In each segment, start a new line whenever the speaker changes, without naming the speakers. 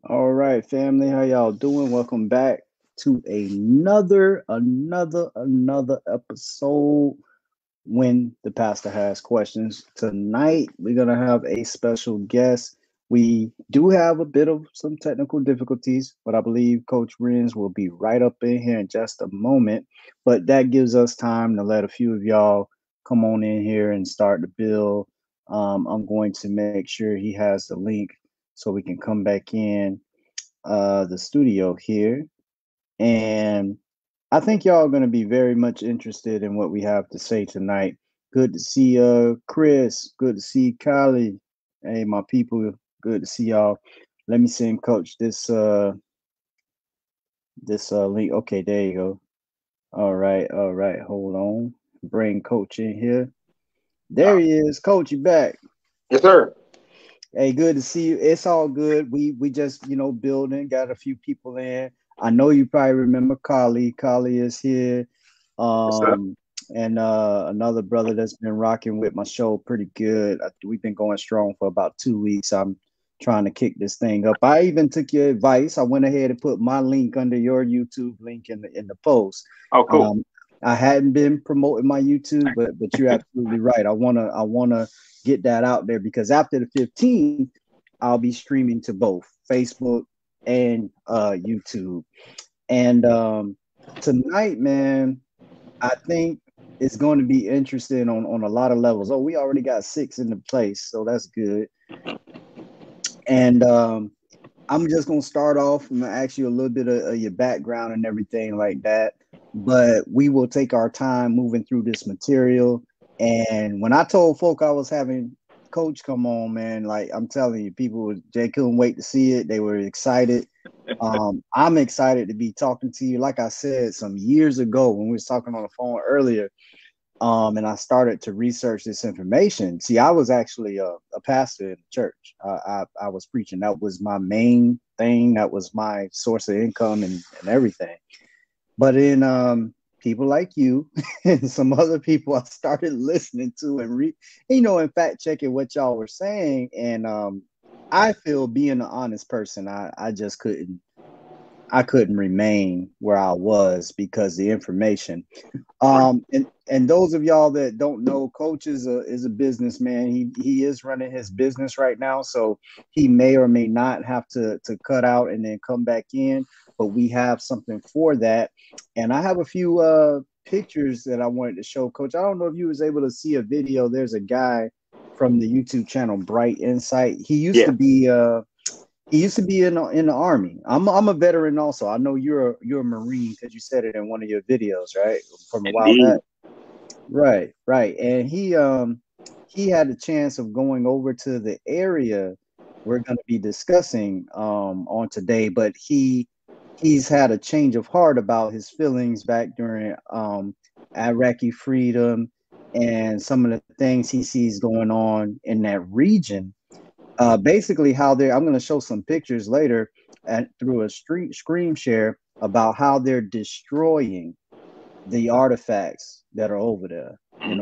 All right, family, how y'all doing? Welcome back to another episode when the pastor has questions. Tonight, we're gonna have a special guest. We do have a bit of some technical difficulties, but I believe Coach Renz will be right up in here in just a moment. But that gives us time to let a few of y'all come on in here and start the build. I'm going to make sure he has the link so we can come back in the studio here. And I think y'all are going to be very much interested in what we have to say tonight. Good to see Chris. Good to see Kylie. Hey, my people. Good to see y'all. Let me send Coach this link. Okay, there you go. All right. Hold on. Bring Coach in here. There
Uh,
he is. Coach, you back.
yes, sir.
Hey, good to see you. It's all good. We just building, got a few people in. I know you probably remember Carly. Carly is here.
Yes, sir.
Um and another brother that's been rocking with my show pretty good. We've been going strong for about 2 weeks. I'm trying to kick this thing up. I even took your advice. I went ahead and put my link under your YouTube link in the post.
Oh, cool.
Um I hadn't been promoting my YouTube, but you're absolutely right. I wanna get that out there because after the 15th, I'll be streaming to both Facebook and YouTube. And tonight, man, I think it's going to be interesting on a lot of levels. Oh, we already got six in the place, so that's good. And I'm just gonna start off and ask you a little bit of your background and everything like that. But we will take our time moving through this material. And when I told folk I was having Coach come on, man, like I'm telling you, they couldn't wait to see it. They were excited. I'm excited to be talking to you. Like I said, some years ago when we was talking on the phone earlier, and I started to research this information. See, I was actually a pastor in the church. I was preaching. That was my main thing. That was my source of income and everything. But in people like you and some other people, I started listening to and and fact checking what y'all were saying. And I feel being an honest person, I just couldn't remain where I was because the information. And those of y'all that don't know, Coach is a businessman. He is running his business right now, so he may or may not have to cut out and then come back in. But we have something for that, and I have a few pictures that I wanted to show Coach. I don't know if you was able to see a video. There's a guy from the YouTube channel Bright Insight.
Yeah,
He used to be in the army. I'm a veteran also. I know you're a Marine because you said it in one of your videos, right? From a while back.
indeed.
Right, right. And he had a chance of going over to the area we're going to be discussing on today, but he's had a change of heart about his feelings back during Iraqi freedom and some of the things he sees going on in that region. Basically, how they're I'm going to show some pictures later through a screen share about how they're destroying the artifacts that are over there.
Hmm.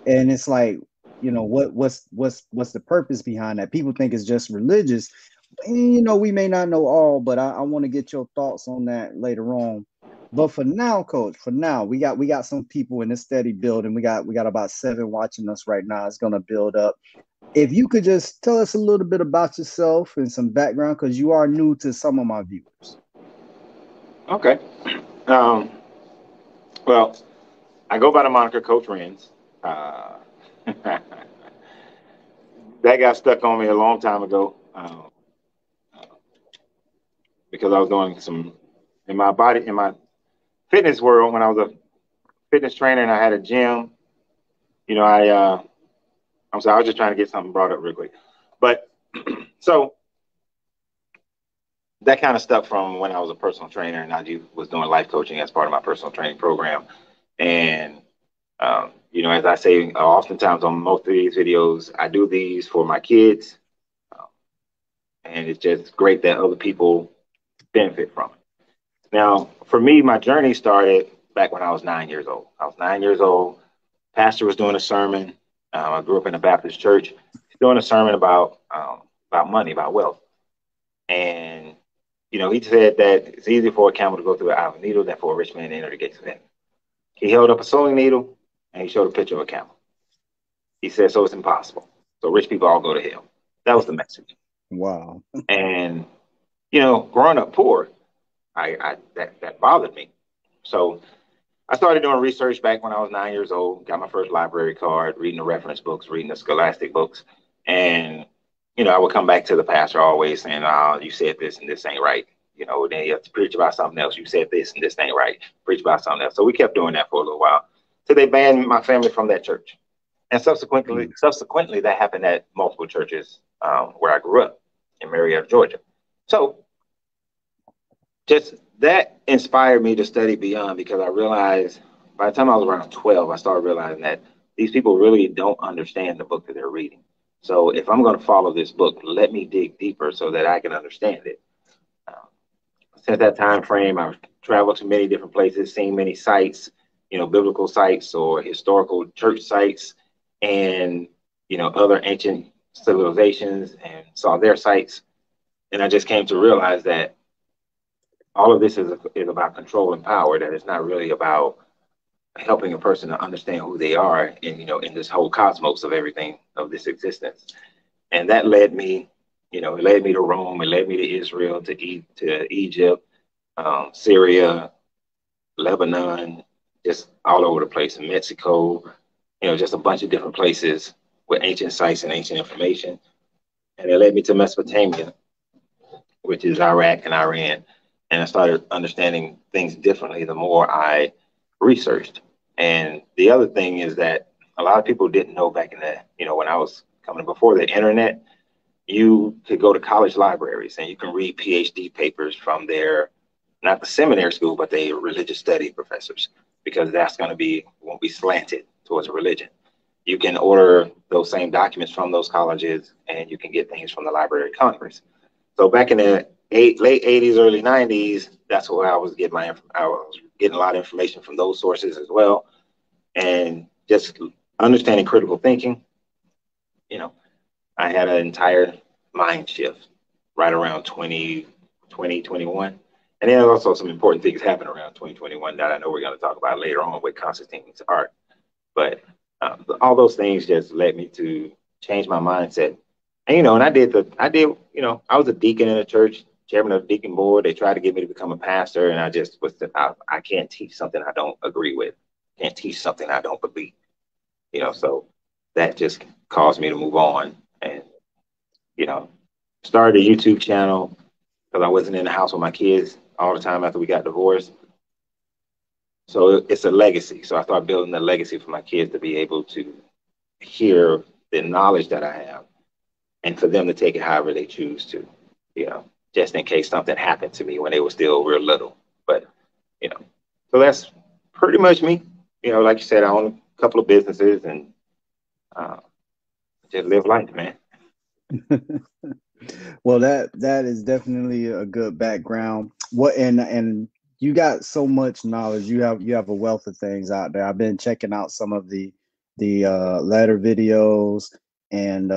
And it's like, what's the purpose behind that? People think it's just religious. We may not know all, but I want to get your thoughts on that later on. But for now, Coach, for now, we got some people in this steady building. We got about seven watching us right now. It's gonna build up. If you could just tell us a little bit about yourself and some background, because you are new to some of my viewers.
Okay. Um, well, I go by the moniker Coach Renz. That got stuck on me a long time ago because I was doing some in my fitness world when I was a fitness trainer and I had a gym. You know, I'm sorry, I was just trying to get something brought up real quick. But so that kind of stuff from when I was a personal trainer and was doing life coaching as part of my personal training program. And as I say, oftentimes on most of these videos, I do these for my kids, um, and it's just great that other people benefit from it. Now, for me, my journey started back when I was 9 years old. I was 9 years old. Pastor was doing a sermon. I grew up in a Baptist church. He's doing a sermon about money, about wealth, and he said that it's easier for a camel to go through an eye of a needle than for a rich man to enter the gates of heaven. He held up a sewing needle and he showed a picture of a camel. He said, so it's impossible. So rich people all go to hell. That was the message.
Wow.
And, growing up poor, that bothered me. So I started doing research back when I was 9 years old, got my first library card, reading the reference books, reading the scholastic books. And, I would come back to the pastor always saying, oh, you said this and this ain't right. Then you have to preach about something else. You said this and this ain't right. Preach about something else. So we kept doing that for a little while. So they banned my family from that church. And subsequently, that happened at multiple churches where I grew up in Marietta, Georgia. So just that inspired me to study beyond, because I realized by the time I was around 12, I started realizing that these people really don't understand the book that they're reading. So if I'm going to follow this book, let me dig deeper so that I can understand it. Since that time frame, I've traveled to many different places, seen many sites, biblical sites or historical church sites, and other ancient civilizations, and saw their sites. And I just came to realize that all of this is about control and power, that it's not really about helping a person to understand who they are in, in this whole cosmos of everything, of this existence. And that led me, it led me to Rome, it led me to Israel, to Egypt, Syria, Lebanon, just all over the place, in Mexico, just a bunch of different places with ancient sites and ancient information. And it led me to Mesopotamia, which is Iraq and Iran. And I started understanding things differently the more I researched. And the other thing is that a lot of people didn't know back in the, when I was coming before the internet, you could go to college libraries and you can read PhD papers from their, not the seminary school, but the religious study professors, because that's won't be slanted towards religion. You can order those same documents from those colleges, and you can get things from the Library of Congress. So back in the late 80s, early 90s, that's where I was getting I was getting a lot of information from those sources as well. And just understanding critical thinking, I had an entire mind shift right around 2021. And then also some important things happened around 2021 that I know we're going to talk about later on with Constantine's art. But all those things just led me to change my mindset. And, and I was a deacon in a church, chairman of the deacon board. They tried to get me to become a pastor. And I just I can't teach something I don't agree with. Can't teach something I don't believe, so that just caused me to move on and, started a YouTube channel because I wasn't in the house with my kids all the time after we got divorced. So it's a legacy. So I started building a legacy for my kids to be able to hear the knowledge that I have and for them to take it however they choose to, just in case something happened to me when they were still real little. But, so that's pretty much me. Like you said, I own a couple of businesses and just live life, man.
Well, that is definitely a good background. And you got so much knowledge. You have a wealth of things out there. I've been checking out some of the letter videos, and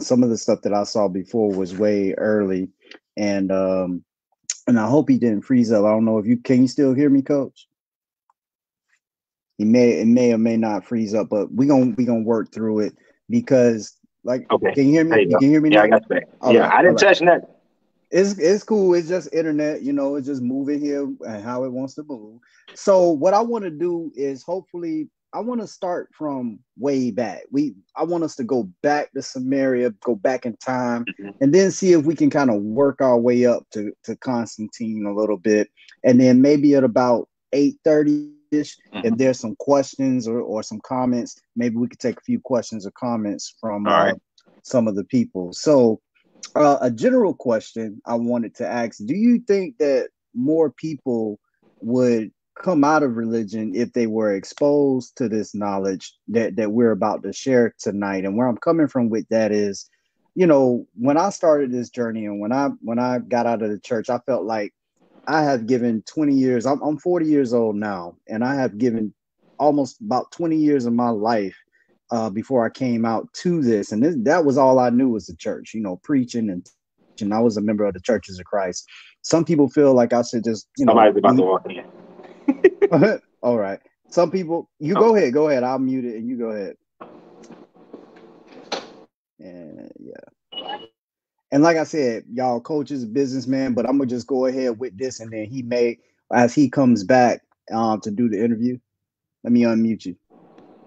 some of the stuff that I saw before was way early, and I hope he didn't freeze up. I don't know if can you still hear me, Coach? It may or may not freeze up, but we gonna work through it because.
Okay.
Can you hear me? You can hear me now?
Yeah, I got that. I didn't touch nothing.
It's cool. It's just internet, it's just moving here and how it wants to move. So what I want to do is hopefully I want to start from way back. I want us to go back to Samaria, go back in time, and then see if we can kind of work our way up to Constantine a little bit. And then maybe at about 8:30-ish, if there's some questions or some comments, maybe we could take a few questions or comments from some of the people. So a general question I wanted to ask, do you think that more people would come out of religion if they were exposed to this knowledge that we're about to share tonight? And where I'm coming from with that is, when I started this journey and when I got out of the church, I felt like I have given 20 years. I'm 40 years old now, and I have given almost about 20 years of my life before I came out to this. And that was all I knew was the church, preaching and and I was a member of the Churches of Christ. Some people feel like I should just,
Somebody's about to
leave.
walk in.
All right. Some people, you
Oh,
go ahead. I'll mute it and you go ahead. And yeah. And like I said, y'all, coach is a businessman, but I'm gonna just go ahead with this, and then as he comes back to do the interview, let me unmute you.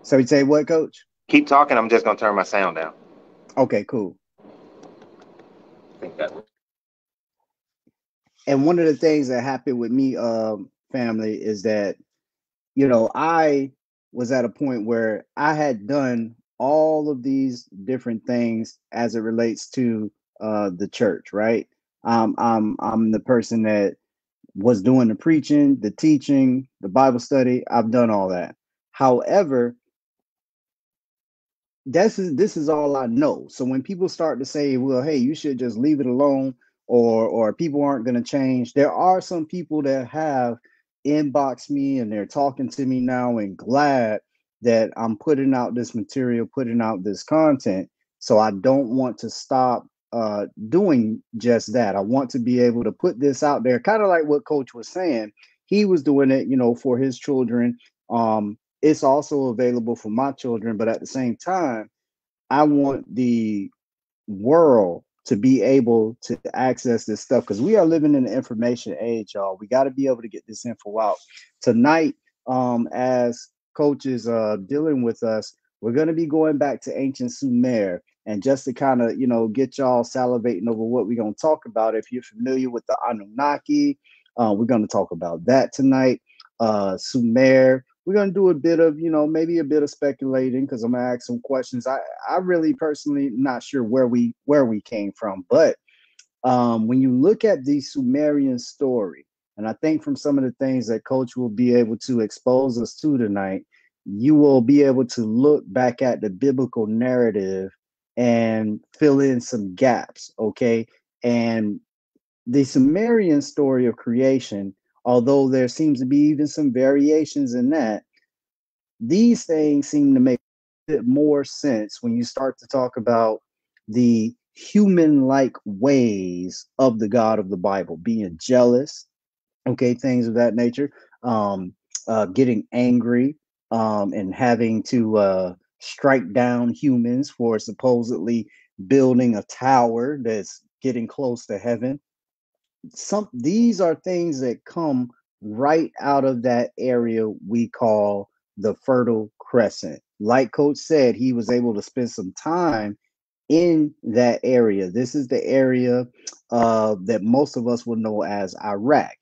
So you say what, coach?
keep talking. I'm just gonna turn my sound down.
Okay, cool.
I think that.
And one of the things that happened with me, family, is that I was at a point where I had done all of these different things as it relates to the church, right? I'm the person that was doing the preaching, the teaching, the Bible study. I've done all that. However, this is all I know. So when people start to say, "Well, hey, you should just leave it alone," or people aren't going to change, there are some people that have inboxed me and they're talking to me now and glad that I'm putting out this material, putting out this content. So I don't want to stop doing just that. I want to be able to put this out there, kind of like what Coach was saying. He was doing it, for his children. It's also available for my children, but at the same time, I want the world to be able to access this stuff because we are living in the information age, y'all. We got to be able to get this info out. Tonight, as coaches dealing with us, we're going to be going back to ancient Sumer. And just to kind of, get y'all salivating over what we're going to talk about, if you're familiar with the Anunnaki, we're going to talk about that tonight. Sumer, we're going to do a bit of, maybe a bit of speculating because I'm going to ask some questions. I really personally not sure where we came from, but when you look at the Sumerian story, and I think from some of the things that Coach will be able to expose us to tonight, you will be able to look back at the biblical narrative and fill in some gaps, okay? And the Sumerian story of creation, although there seems to be even some variations in that, these things seem to make a bit more sense when you start to talk about the human-like ways of the God of the Bible, being jealous, okay, things of that nature, getting angry, and having to strike down humans for supposedly building a tower that's getting close to heaven. These are things that come right out of that area we call the Fertile Crescent. Like Coach said, he was able to spend some time in that area. This is the area that most of us will know as Iraq.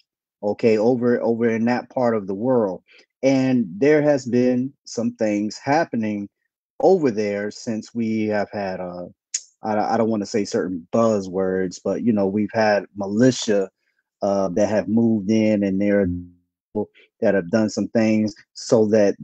Okay, over in that part of the world, and there has been some things happening over there since we have had I don't want to say certain buzzwords, but we've had militia that have moved in, and there are people that have done some things so that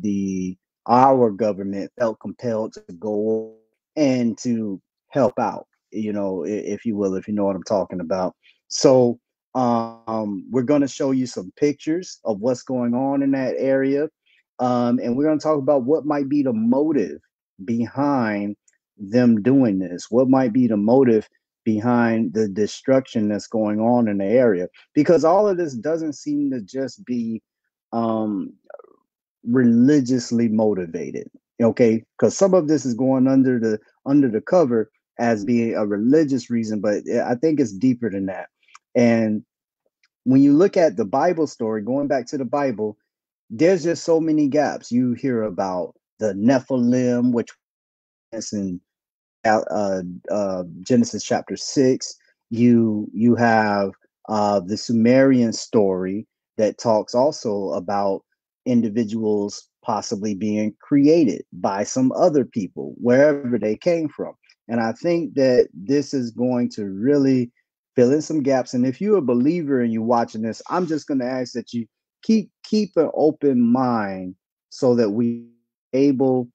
our government felt compelled to go and to help out, if you will, if you know what I'm talking about. So we're going to show you some pictures of what's going on in that area, and we're going to talk about what might be the motive behind them doing this. What might be the motive behind the destruction that's going on in the area? Because all of this doesn't seem to just be um, religiously motivated. Okay, because some of this is going under the cover as being a religious reason, but I think it's deeper than that. And when you look at the Bible story, going back to the Bible, there's just so many gaps. You hear about the Nephilim, which is in Genesis chapter 6. You have the Sumerian story that talks also about individuals possibly being created by some other people wherever they came from. And I think that this is going to really fill in some gaps. And if you're a believer and you're watching this, I'm just going to ask that you keep an open mind so that we able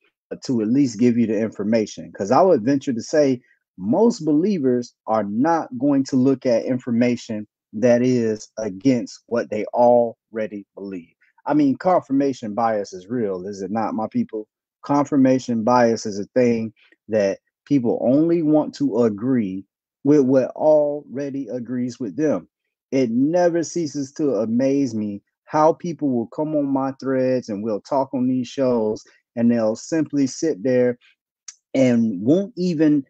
to at least give you the information. Because I would venture to say most believers are not going to look at information that is against what they already believe. I mean, confirmation bias is real, is it not, my people? Confirmation bias is a thing that people only want to agree with what already agrees with them. It never ceases to amaze me how people will come on my threads and we'll talk on these shows and they'll simply sit there and won't even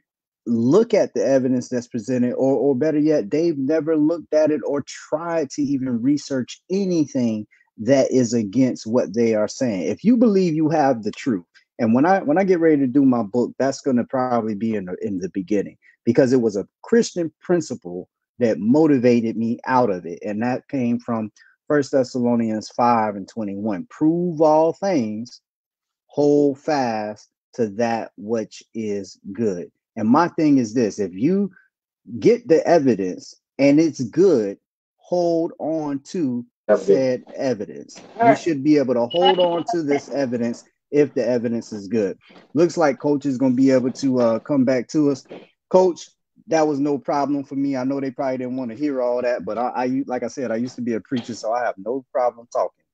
look at the evidence that's presented, or better yet, they've never looked at it or tried to even research anything that is against what they are saying. If you believe you have the truth, and when I get ready to do my book, that's going to probably be in the beginning, because it was a Christian principle that motivated me out of it, and that came from First Thessalonians 5:21. Prove all things, hold fast to that which is good. And my thing is this: if you get the evidence and it's good, hold on to said evidence. You should be able to hold on to this evidence if the evidence is good. Looks like Coach is going to be able to come back to us. Coach, that was no problem for me. I know they probably didn't want to hear all that, but like I said, I used to be a preacher, so I have no problem talking.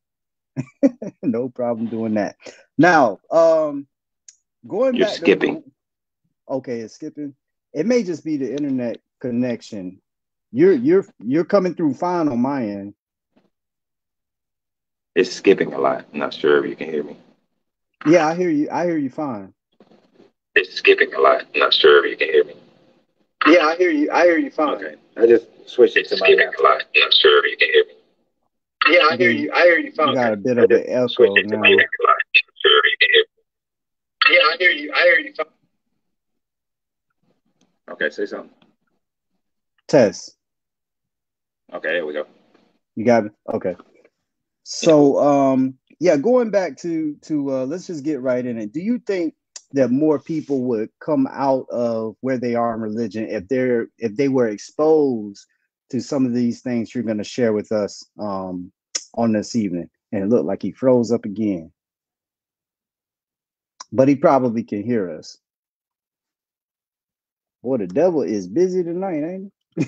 No problem doing that. Now, going
You're
back
skipping.
Okay, it's skipping. It may just be the internet connection. You're coming through fine on my end.
It's skipping a lot. I'm not sure if you can hear me.
Yeah, I hear you. I hear you fine.
It's skipping a lot. I'm not sure if you can hear me.
Yeah, I hear you. I hear you fine.
Okay. I just switched it to my skipping a lot. I'm not sure if you can hear me.
Yeah, I hear you. I hear you fine. You got a bit of an echo now. Yeah, I hear you. I hear you fine.
Okay, say something.
Test.
Okay, there we go.
You got it? Okay. So yeah, going back to let's just get right in it. Do you think that more people would come out of where they are in religion if they were exposed to some of these things you're going to share with us on this evening? And it looked like he froze up again, but he probably can hear us. Boy, the devil is busy tonight, ain't he?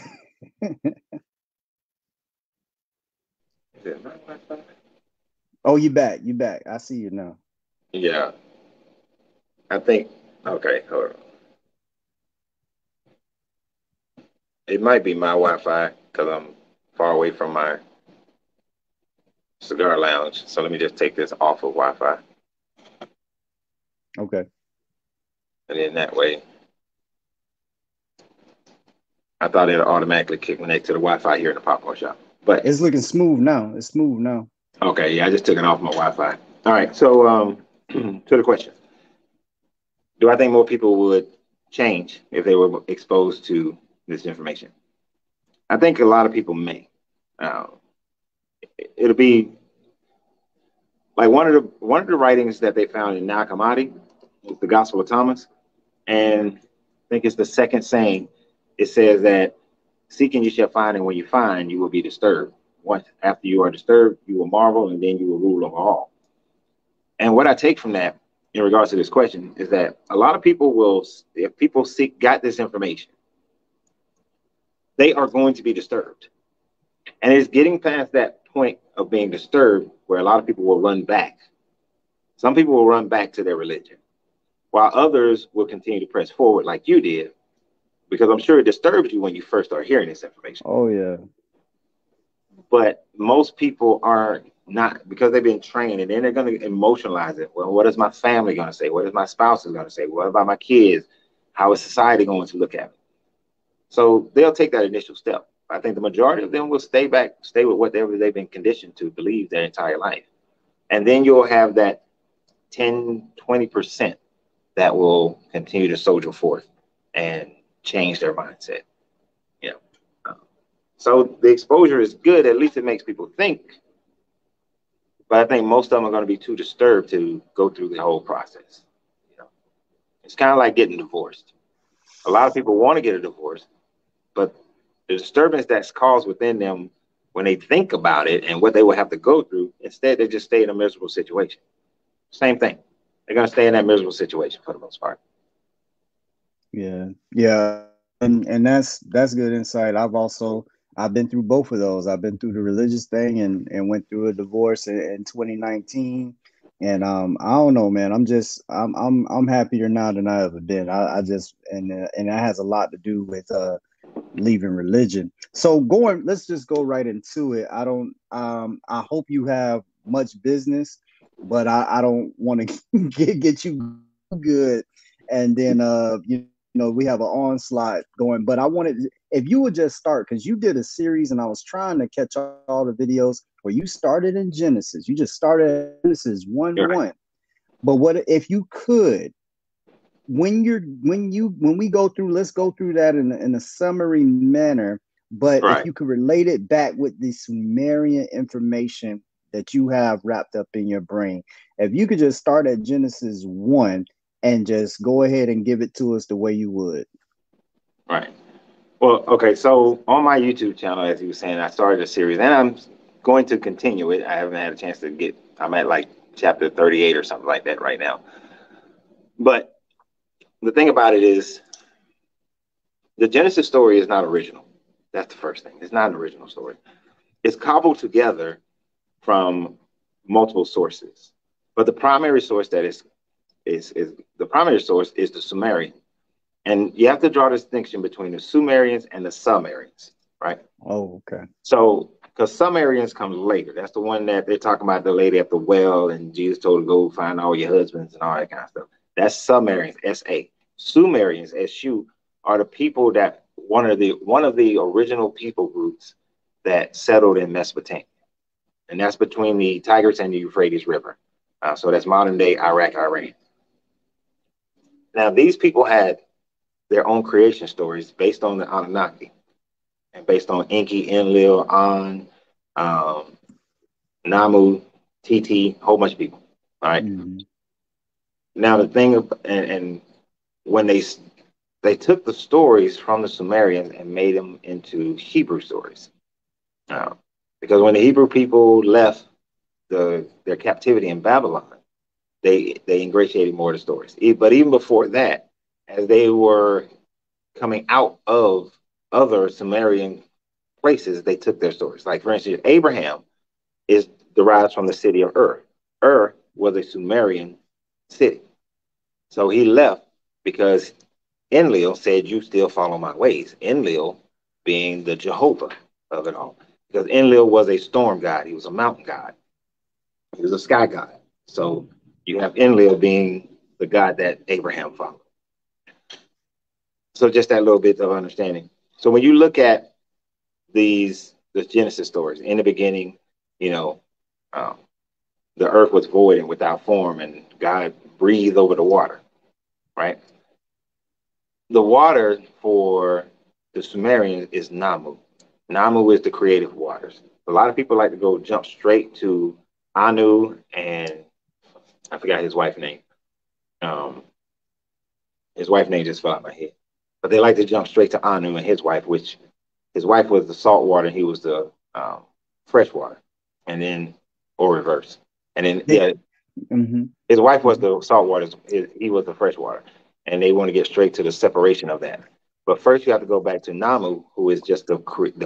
Oh, you back. You back. I see you now.
Yeah. I think, okay, hold on. It might be my Wi-Fi because I'm far away from my cigar lounge. So let me just take this off of Wi-Fi.
Okay.
And then that way, I thought it automatically connect to the Wi-Fi here in the popcorn shop. But
it's looking smooth now. It's smooth now.
Okay, yeah, I just took it off my Wi-Fi. All right, so to the question. Do I think more people would change if they were exposed to this information? I think a lot of people may. It'll be like one of the writings that they found in Nag Hammadi, the Gospel of Thomas, and I think it's the second saying. It says that seeking you shall find, and when you find, you will be disturbed. Once after you are disturbed, you will marvel, and then you will rule over all. And what I take from that in regards to this question is that a lot of people will, if people got this information, they are going to be disturbed. And it's getting past that point of being disturbed where a lot of people will run back. Some people will run back to their religion, while others will continue to press forward like you did, because I'm sure it disturbs you when you first start hearing this information.
Oh, yeah.
But most people are not, because they've been trained, and then they're going to emotionalize it. Well, what is my family going to say? What is my spouse is going to say? What about my kids? How is society going to look at it? So they'll take that initial step. I think the majority of them will stay with whatever they've been conditioned to believe their entire life. And then you'll have that 10, 20% that will continue to soldier forth and change their mindset. You know, so the exposure is good. At least it makes people think. But I think most of them are going to be too disturbed to go through the whole process. You know, it's kind of like getting divorced. A lot of people want to get a divorce, but the disturbance that's caused within them when they think about it and what they will have to go through, instead they just stay in a miserable situation. Same thing. They're going to stay in that miserable situation for the most part.
Yeah. And that's good insight. I've been through both of those. I've been through the religious thing and went through a divorce in 2019. And I don't know, man. I'm happier now than I ever been. I just and that has a lot to do with leaving religion. So let's just go right into it. I don't I hope you have much business, but I don't want to get you good. And then we have an onslaught going. But I wanted, if you would just start, because you did a series and I was trying to catch all the videos where you started in Genesis. You just started at Genesis 1:1. But what if you could, when we go through, let's go through that in a summary manner. But if
Right.
you could relate it back with the Sumerian information that you have wrapped up in your brain, if you could just start at Genesis 1 and just go ahead and give it to us the way you would.
Right. Well, okay. So on my YouTube channel, as you were saying, I started a series, and I'm going to continue it. I haven't had a chance to get. I'm at like chapter 38 or something like that right now. But the thing about it is, the Genesis story is not original. That's the first thing. It's not an original story. It's cobbled together from multiple sources, but the primary source that is the primary source is the Sumerian. And you have to draw a distinction between the Sumerians and the Sumerians, right?
Oh, okay.
So, because Sumerians comes later. That's the one that they're talking about, the lady at the well, and Jesus told her to go find all your husbands and all that kind of stuff. That's Sumerians, S-A. Sumerians, S-U, are the people that one of the original people groups that settled in Mesopotamia, and that's between the Tigris and the Euphrates River. So that's modern day Iraq, Iran. Now, these people had their own creation stories based on the Anunnaki and based on Enki, Enlil, An, um, Namu, TT, whole bunch of people. All right.
Mm-hmm.
Now the thing, and when they took the stories from the Sumerians and made them into Hebrew stories, because when the Hebrew people left their captivity in Babylon, they ingratiated more of the stories. But even before that, as they were coming out of other Sumerian places, they took their stories. Like, for instance, Abraham is derives from the city of Ur. Ur was a Sumerian city. So he left because Enlil said, "You still follow my ways." Enlil being the Jehovah of it all. Because Enlil was a storm god, he was a mountain god, he was a sky god. So you have Enlil being the god that Abraham followed. So just that little bit of understanding. So when you look at the Genesis stories, in the beginning, you know, um, the earth was void and without form, and God breathed over the water, right? The water for the Sumerians is Namu. Namu is the creative waters. A lot of people like to go jump straight to Anu, and I forgot his wife's name. Um, his wife's name just fell out of my head. But they like to jump straight to Anu and his wife, which his wife was the salt water, and he was the fresh water, and then, or reverse. And then, yeah,
Mm-hmm.
his wife was the salt water, he was the fresh water. And they want to get straight to the separation of that. But first, you have to go back to Namu, who is just the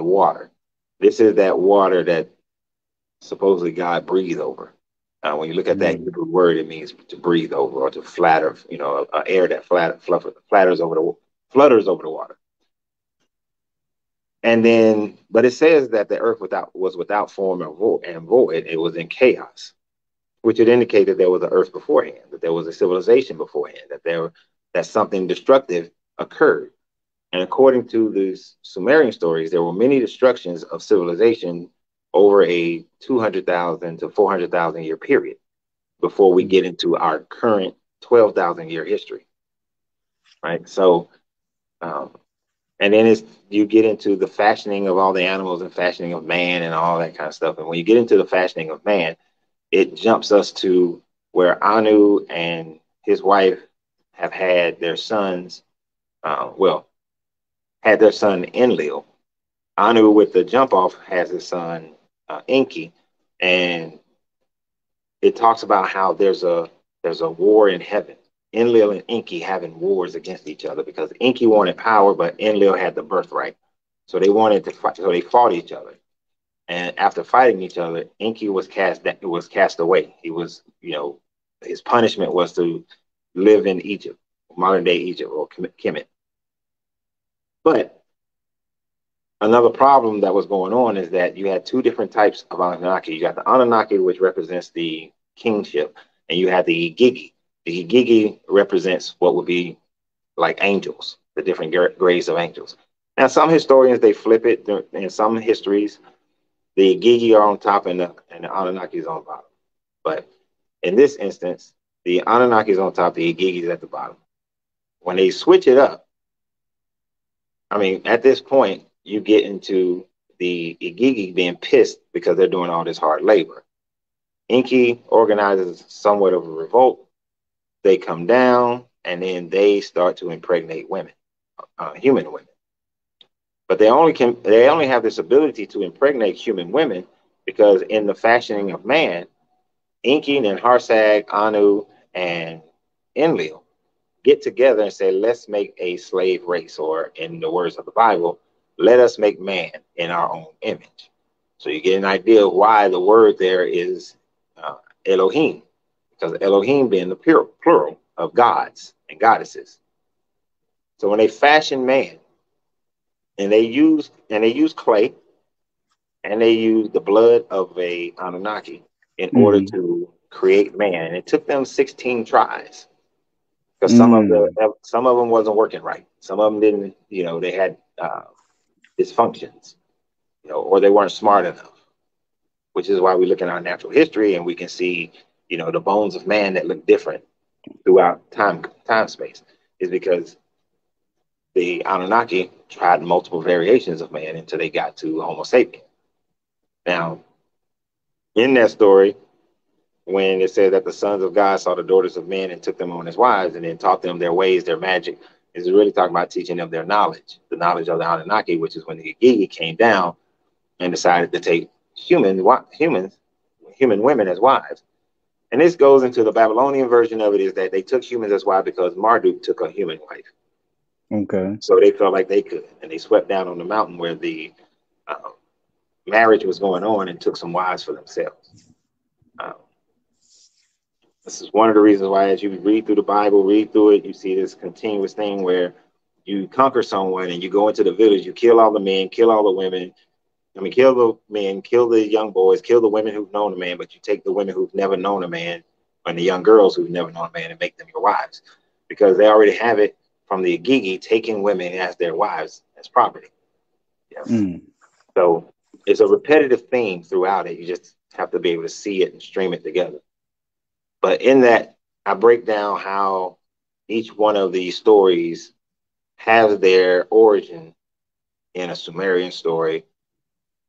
water. This is that water that supposedly God breathed over. When you look at that Hebrew word, it means to breathe over or to flatter, air that flutters over the water. And then, but it says that the earth was without form and void. It was in chaos, which would indicate that there was an earth beforehand, that there was a civilization beforehand, that something destructive occurred. And according to the Sumerian stories, there were many destructions of civilization over a 200,000 to 400,000 year period before we get into our current 12,000 year history, right? So, and then you get into the fashioning of all the animals and fashioning of man and all that kind of stuff. And when you get into the fashioning of man, it jumps us to where Anu and his wife have had their sons, had their son Enlil. Anu, with the jump off, has his son Enki, and it talks about how there's a war in heaven. Enlil and Enki having wars against each other because Enki wanted power, but Enlil had the birthright. So they wanted to fight, so they fought each other. And after fighting each other, Enki was cast away. He was, his punishment was to live in Egypt, modern day Egypt, or Kemet. But another problem that was going on is that you had two different types of Anunnaki. You got the Anunnaki, which represents the kingship, and you had the Igigi. The Igigi represents what would be like angels, the different grades of angels. Now, some historians they flip it. In some histories, the Igigi are on top and the Anunnaki is on bottom. But in this instance, the Anunnaki is on top, the Igigi is at the bottom. When they switch it up, I mean, at this point, you get into the Igigi being pissed because they're doing all this hard labor. Enki organizes somewhat of a revolt. They come down, and then they start to impregnate women, human women. But they only have this ability to impregnate human women because in the fashioning of man, Enki and Harsag, Anu, and Enlil get together and say, let's make a slave race, or in the words of the Bible, let us make man in our own image. So you get an idea of why the word there is Elohim, because Elohim being the plural of gods and goddesses. So when they fashion man, and they use clay, and they use the blood of a Anunnaki in order to create man, and it took them 16 tries. Because some of them wasn't working right. Some of them didn't, they had dysfunctions, or they weren't smart enough. Which is why we look at our natural history and we can see, the bones of man that look different throughout time space. Is because the Anunnaki tried multiple variations of man until they got to Homo sapien. Now, in that story, when it said that the sons of God saw the daughters of men and took them on as wives and then taught them their ways, their magic, is really talking about teaching them their knowledge, the knowledge of the Anunnaki, which is when the Igigi came down and decided to take human women as wives. And this goes into the Babylonian version of it, is that they took humans as wives because Marduk took a human wife.
Okay.
So they felt like they could, and they swept down on the mountain where the marriage was going on and took some wives for themselves. This is one of the reasons why, as you read through the Bible, read through it, you see this continuous thing where you conquer someone and you go into the village, you kill all the men, kill all the women. I mean, kill the men, kill the young boys, kill the women who've known a man, but you take the women who've never known a man and the young girls who've never known a man and make them your wives, because they already have it from the Igigi taking women as their wives, as property. So it's a repetitive theme throughout it. You just have to be able to see it and stream it together. But in that, I break down how each one of these stories has their origin in a Sumerian story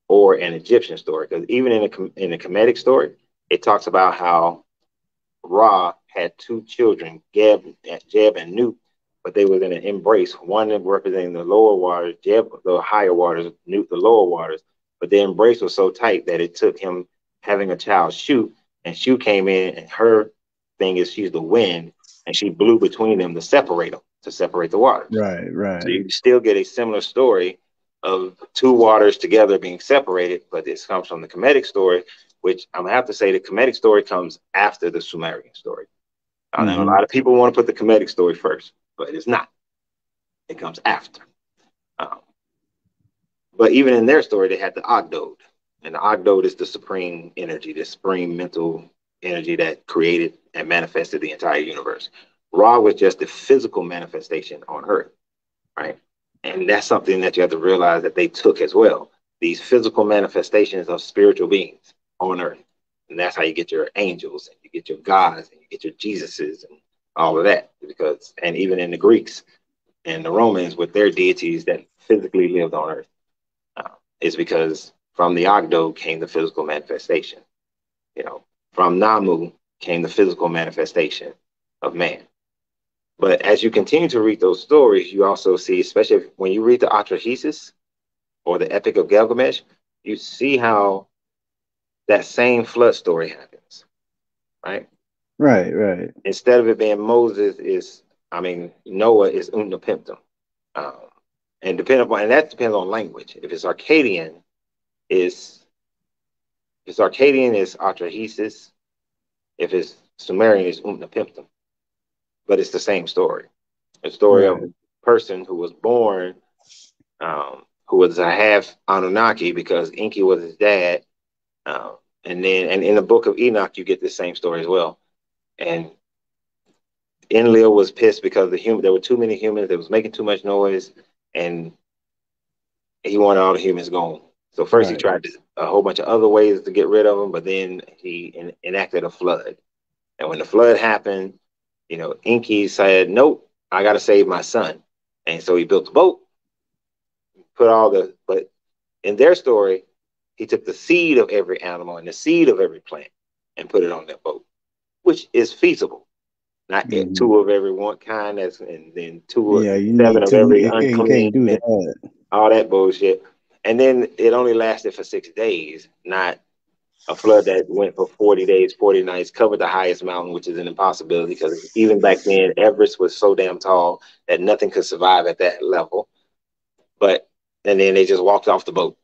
or an Egyptian story. Because even in the Kemetic story, it talks about how Ra had two children, Geb and Nut, but they were in an embrace, one representing the lower waters, Geb the higher waters, Nut the lower waters. But the embrace was so tight that it took him having a child, Shu, and Shu came in, and her thing is she's the wind, and she blew between them to separate the waters.
Right.
So you still get a similar story of two waters together being separated, but this comes from the Kemetic story, which I'm gonna have to say the Kemetic story comes after the Sumerian story. I know a lot of people want to put the Kemetic story first, but it's not. It comes after. But even in their story, they had the Ogdode. And the Ogdode is the supreme energy, the supreme mental energy that created and manifested the entire universe. Ra was just the physical manifestation on Earth, right? And that's something that you have to realize that they took as well. These physical manifestations of spiritual beings on Earth. And that's how you get your angels, and you get your gods, and you get your Jesuses, and all of that. And even in the Greeks and the Romans with their deities that physically lived on Earth, is because from the Ogdode came the physical manifestation. From Namu came the physical manifestation of man. But as you continue to read those stories, you also see, especially when you read the Atrahasis or the Epic of Gilgamesh, you see how that same flood story happens, right?
Right.
Instead of it being Noah is Utnapishtim. And that depends on language. If it's Akkadian, is Atrahasis. If it's Sumerian, it's Utnapishtim. But it's the same story. A story of a person who was born who was a half Anunnaki because Enki was his dad. And in the book of Enoch, you get the same story as well. And Enlil was pissed because there were too many humans. They was making too much noise, and he wanted all the humans gone. So first he tried a whole bunch of other ways to get rid of them, but then he enacted a flood. And when the flood happened, Enki said, "Nope, I got to save my son." And so he built a boat, but in their story, he took the seed of every animal and the seed of every plant and put it on that boat, which is feasible. Not two of every one kind, and then seven of every unclean,
do that.
All that bullshit. And then it only lasted for 6 days, not a flood that went for 40 days, 40 nights, covered the highest mountain, which is an impossibility because even back then, Everest was so damn tall that nothing could survive at that level. And then they just walked off the boat.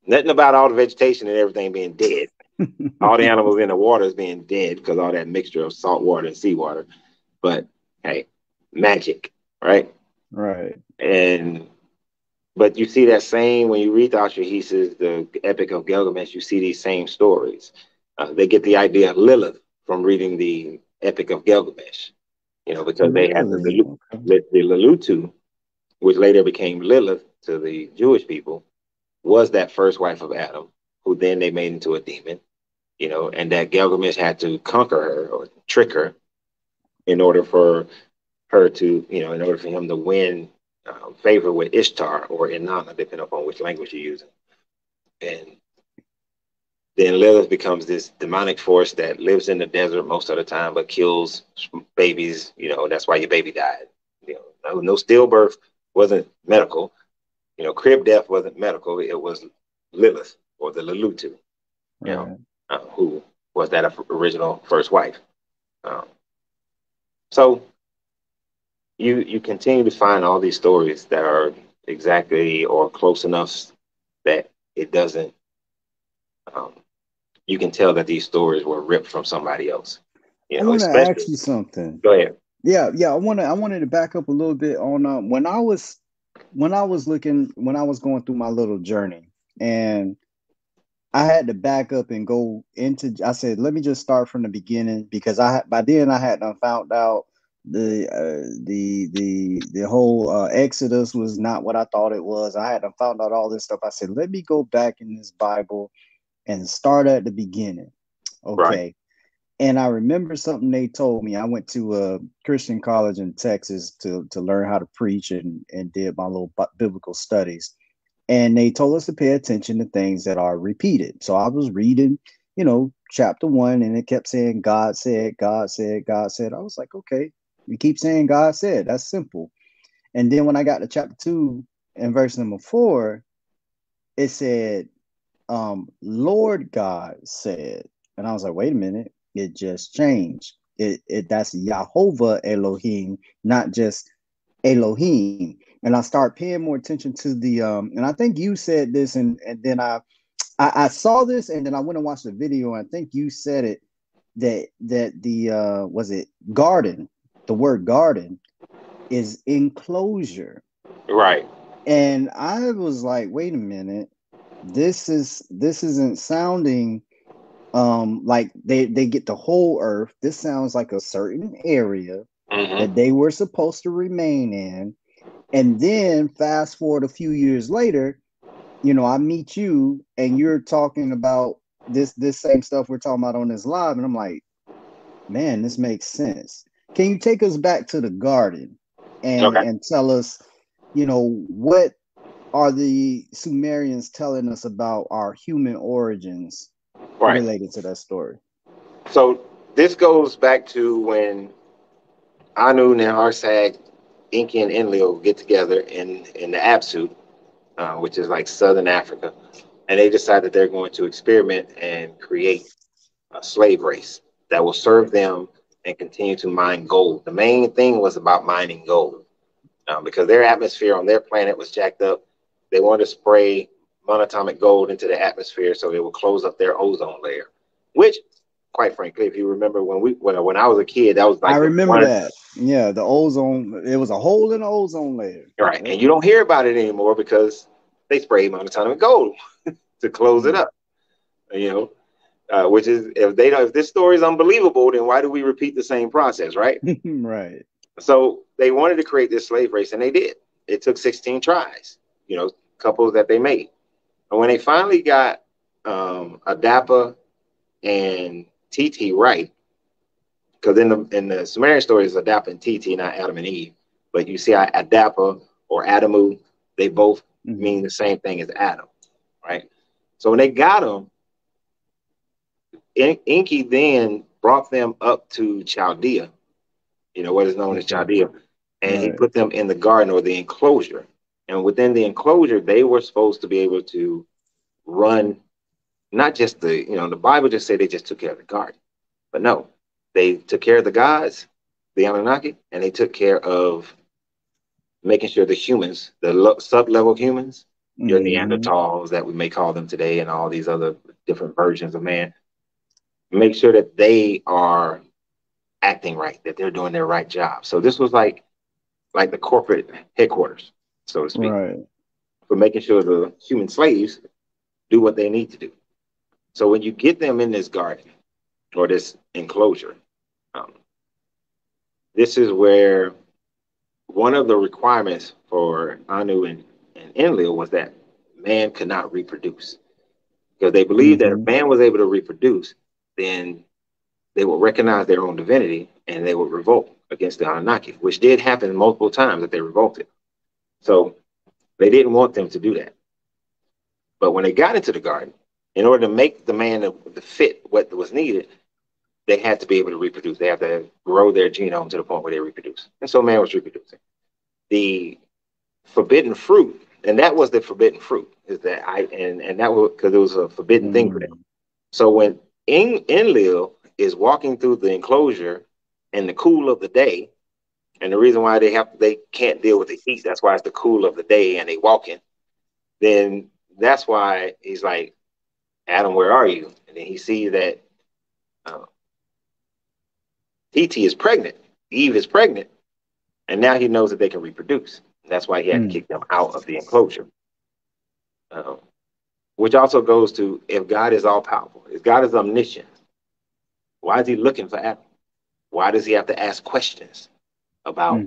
Nothing about all the vegetation and everything being dead. All the animals in the water is being dead because all that mixture of salt water and seawater. But hey, magic, right?
Right.
But you see that same when you read the Atrahasis, the Epic of Gilgamesh, you see these same stories. They get the idea of Lilith from reading the Epic of Gilgamesh, because they had the Lelutu, which later became Lilith to the Jewish people, was that first wife of Adam, who then they made into a demon, and that Gilgamesh had to conquer her or trick her in order for her to, in order for him to win favor with Ishtar or Inanna, depending upon which language you're using. And then Lilith becomes this demonic force that lives in the desert most of the time, but kills babies. That's why your baby died. No stillbirth wasn't medical. Crib death wasn't medical. It was Lilith or the Lelutu, who was that original first wife. So you continue to find all these stories that are exactly or close enough that it doesn't. You can tell that these stories were ripped from somebody else.
I want to ask you something.
Go ahead.
Yeah. I wanted to back up a little bit on when I was going through my little journey, and I had to back up and go into. I said, let me just start from the beginning because by then I had found out the whole Exodus was not what I thought it was. I had found out all this stuff. I said, let me go back in this Bible and start at the beginning. Okay. Right. And I remember something they told me. I went to a Christian college in Texas to learn how to preach and did my little biblical studies. And they told us to pay attention to things that are repeated. So I was reading, chapter 1, and it kept saying, God said, God said, God said. I was like, okay, we keep saying God said. That's simple. And then when I got to chapter 2 and verse number 4, it said, Lord God said. And I was like, wait a minute. It just changed. That's Yahovah Elohim, not just Elohim. And I start paying more attention to the and I think you said this, and then I saw this, and then I went and watched the video, and I think you said it that the was it garden, the word garden is enclosure.
Right.
And I was like, wait a minute, this isn't sounding like they get the whole earth. This sounds like a certain area that they were supposed to remain in. And then fast forward a few years later, I meet you and you're talking about this same stuff we're talking about on this live. And I'm like, man, this makes sense. Can you take us back to the garden and tell us, what are the Sumerians telling us about our human origins related to that story?
So this goes back to when Anu, Neharsag, Enki, and Enlil get together in the Apsu, which is like Southern Africa, and they decide that they're going to experiment and create a slave race that will serve them and continue to mine gold. The main thing was about mining gold because their atmosphere on their planet was jacked up. They wanted to spray monatomic gold into the atmosphere so it would close up their ozone layer, which, quite frankly, if you remember when I was a kid, that was like
I remember that. Yeah, the ozone. It was a hole in the ozone layer.
Right, and you don't hear about it anymore because they sprayed Mount Atonement gold to close it up. You know, which is if this story is unbelievable, then why do we repeat the same process, right?
Right.
So they wanted to create this slave race, and they did. It took 16 tries, you know, couples that they made. And when they finally got Adapa and TT right, because in the Sumerian story is Adapa and TT, not Adam and Eve. But you see Adapa or Adamu, they both mean the same thing as Adam, right? So when they got them, Enki then brought them up to Chaldea, you know, what is known as Chaldea, and he put them in the garden or the enclosure. And within the enclosure, they were supposed to be able to run, not just the, you know, the Bible just said they just took care of the garden, but no, they took care of the gods, the Anunnaki, and they took care of making sure the humans, the sub-level humans, your Neanderthals that we may call them today, and all these other different versions of man, make sure that they are acting right, that they're doing their right job. So this was like the corporate headquarters, so to speak, for making sure the human slaves do what they need to do. So when you get them in this garden or this enclosure, this is where one of the requirements for Anu and Enlil was that man could not reproduce, because they believed that if man was able to reproduce, then they would recognize their own divinity and they would revolt against the Anunnaki, which did happen multiple times that they revolted. So they didn't want them to do that. But when they got into the garden, in order to make the man the fit what was needed, they had to be able to reproduce. They have to grow their genome to the point where they reproduce. And so man was reproducing. The forbidden fruit, and that was the forbidden fruit, is that and that was because it was a forbidden thing for them. So when Enlil is walking through the enclosure in the cool of the day, and the reason why they can't deal with the heat, that's why it's the cool of the day and they walking, then that's why he's like, Adam, where are you? And then he sees that TT is pregnant, Eve is pregnant, and now he knows that they can reproduce. That's why he had to kick them out of the enclosure. Which also goes to, if God is all powerful, if God is omniscient, why is he looking for Adam? Why does he have to ask questions about,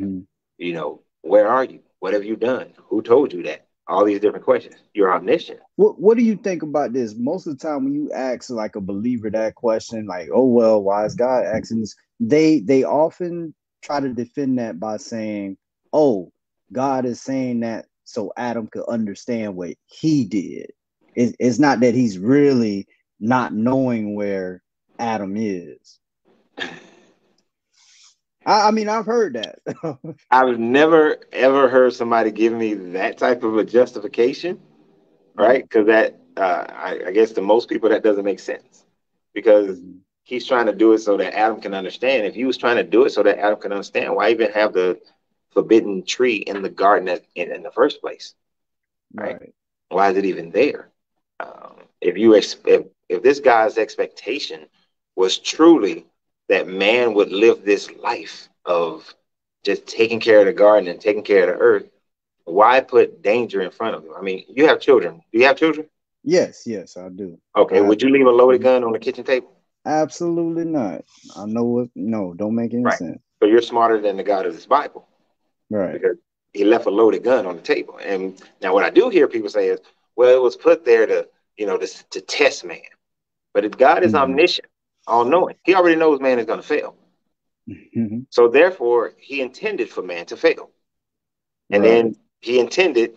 you know, where are you? What have you done? Who told you that? All these different questions. You're omniscient.
What do you think about this? Most of the time when you ask like a believer that question, like, oh, well, why is God asking this? They often try to defend that by saying, oh, God is saying that so Adam could understand what he did. It's not that he's really not knowing where Adam is. I mean, I've heard that.
I've never, ever heard somebody give me that type of a justification, right? Because that, I guess to most people, that doesn't make sense, because he's trying to do it so that Adam can understand. If he was trying to do it so that Adam can understand, why even have the forbidden tree in the garden in the first place, right? Why is it even there? If this guy's expectation was truly that man would live this life of just taking care of the garden and taking care of the earth, why put danger in front of him? I mean, you have children. Do you have children?
Yes, I do.
Okay, would you leave a loaded gun on the kitchen table?
Absolutely not. I know what. No, don't make any sense.
So you're smarter than the God of this Bible,
right?
Because he left a loaded gun on the table. And now what I do hear people say is, well, it was put there to, you know, to test man. But if God is omniscient, all-knowing, he already knows man is going to fail. So therefore, he intended for man to fail. And then he intended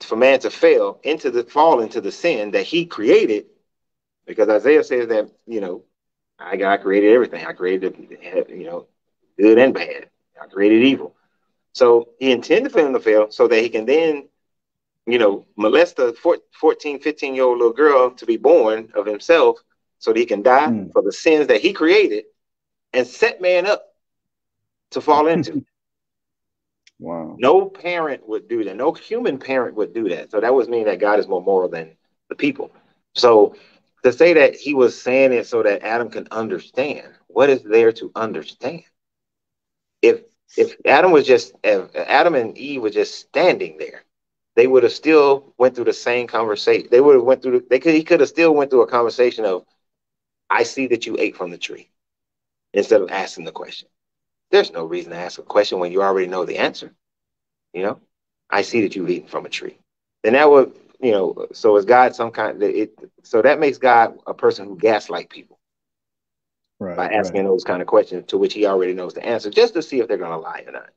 for man to fall into the sin that he created, because Isaiah says that, you know, God created everything. I created, you know, good and bad. I created evil. So he intended for him to fail so that he can then, you know, molest a 14, 15-year-old little girl to be born of himself so that he can die for the sins that he created and set man up to fall into.
Wow.
No parent would do that. No human parent would do that. So that would mean that God is more moral than the people. So to say that he was saying it so that Adam can understand, what is there to understand? If Adam and Eve were just standing there, they would have still went through the same conversation. They would have went through. He could have still went through a conversation of, "I see that you ate from the tree," instead of asking the question. There's no reason to ask a question when you already know the answer. You know, I see that you've eaten from a tree. Then that would, so is God some kind? So that makes God a person who gaslight people by asking those kind of questions to which he already knows the answer, just to see if they're going to lie or not.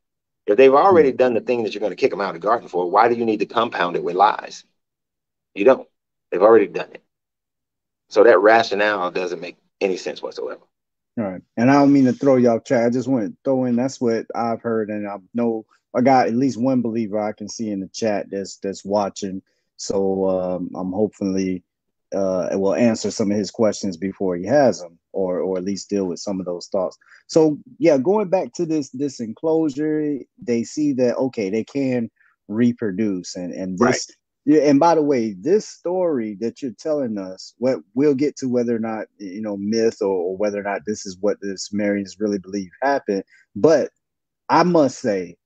If they've already done the thing that you're going to kick them out of the garden for, why do you need to compound it with lies? You don't. They've already done it. So that rationale doesn't make any sense whatsoever.
All right. And I don't mean to throw y'all chat. I just want to throw in, that's what I've heard. And I know I got at least one believer I can see in the chat that's watching. So I'm hopefully it will answer some of his questions before he has them, or at least deal with some of those thoughts. So yeah, going back to this enclosure, they see that, okay, they can reproduce, and this. Right. Yeah, and by the way, this story that you're telling us, what we'll get to whether or not, myth, or whether or not this is what the Sumerians really believe happened. But I must say,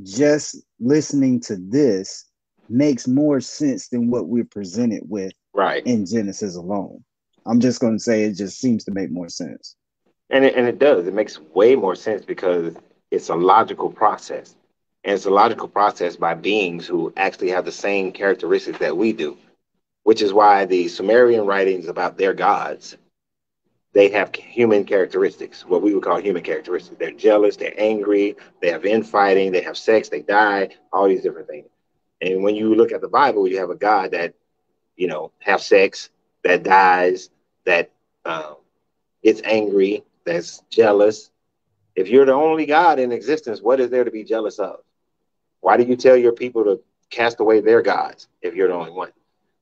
just listening to this makes more sense than what we're presented with in Genesis alone. I'm just going to say it just seems to make more sense.
And it does. It makes way more sense because it's a logical process. And it's a logical process by beings who actually have the same characteristics that we do, which is why the Sumerian writings about their gods, they have human characteristics, what we would call human characteristics. They're jealous, they're angry, they have infighting, they have sex, they die, all these different things. And when you look at the Bible, you have a God that, have sex, that dies, that gets angry, that's jealous. If you're the only God in existence, what is there to be jealous of? Why do you tell your people to cast away their gods if you're the only one?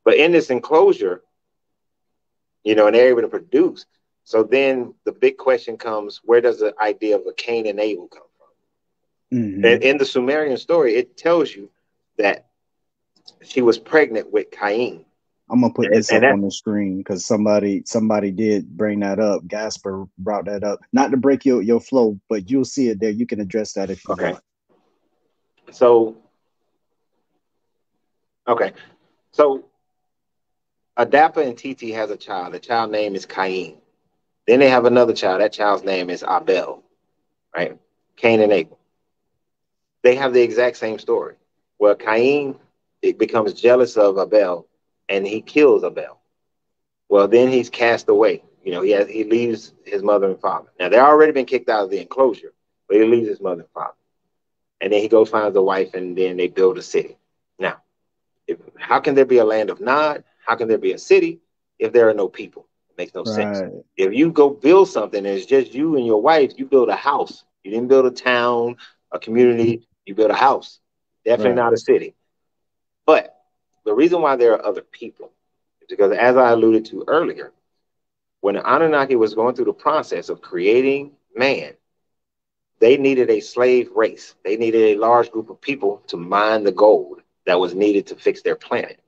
But in this enclosure, and they're able to produce. So then the big question comes, where does the idea of a Cain and Abel come from? Mm-hmm. And in the Sumerian story, it tells you that she was pregnant with Cain.
I'm gonna put this up on the screen because somebody did bring that up. Gasper brought that up. Not to break your flow, but you'll see it there. You can address that if you want.
So Adapa and Titi has a child. The child name is Cain. Then they have another child. That child's name is Abel, right? Cain and Abel. They have the exact same story. Well, Cain becomes jealous of Abel, and he kills Abel. Well, then he's cast away. He leaves his mother and father. Now, they've already been kicked out of the enclosure, but he leaves his mother and father. And then he goes finds a wife, and then they build a city. Now, how can there be a land of Nod? How can there be a city if there are no people? It makes no sense. If you go build something and it's just you and your wife, you build a house. You didn't build a town, a community. You build a house. Definitely not a city. But the reason why there are other people is because, as I alluded to earlier, when the Anunnaki was going through the process of creating man, they needed a slave race. They needed a large group of people to mine the gold that was needed to fix their planet.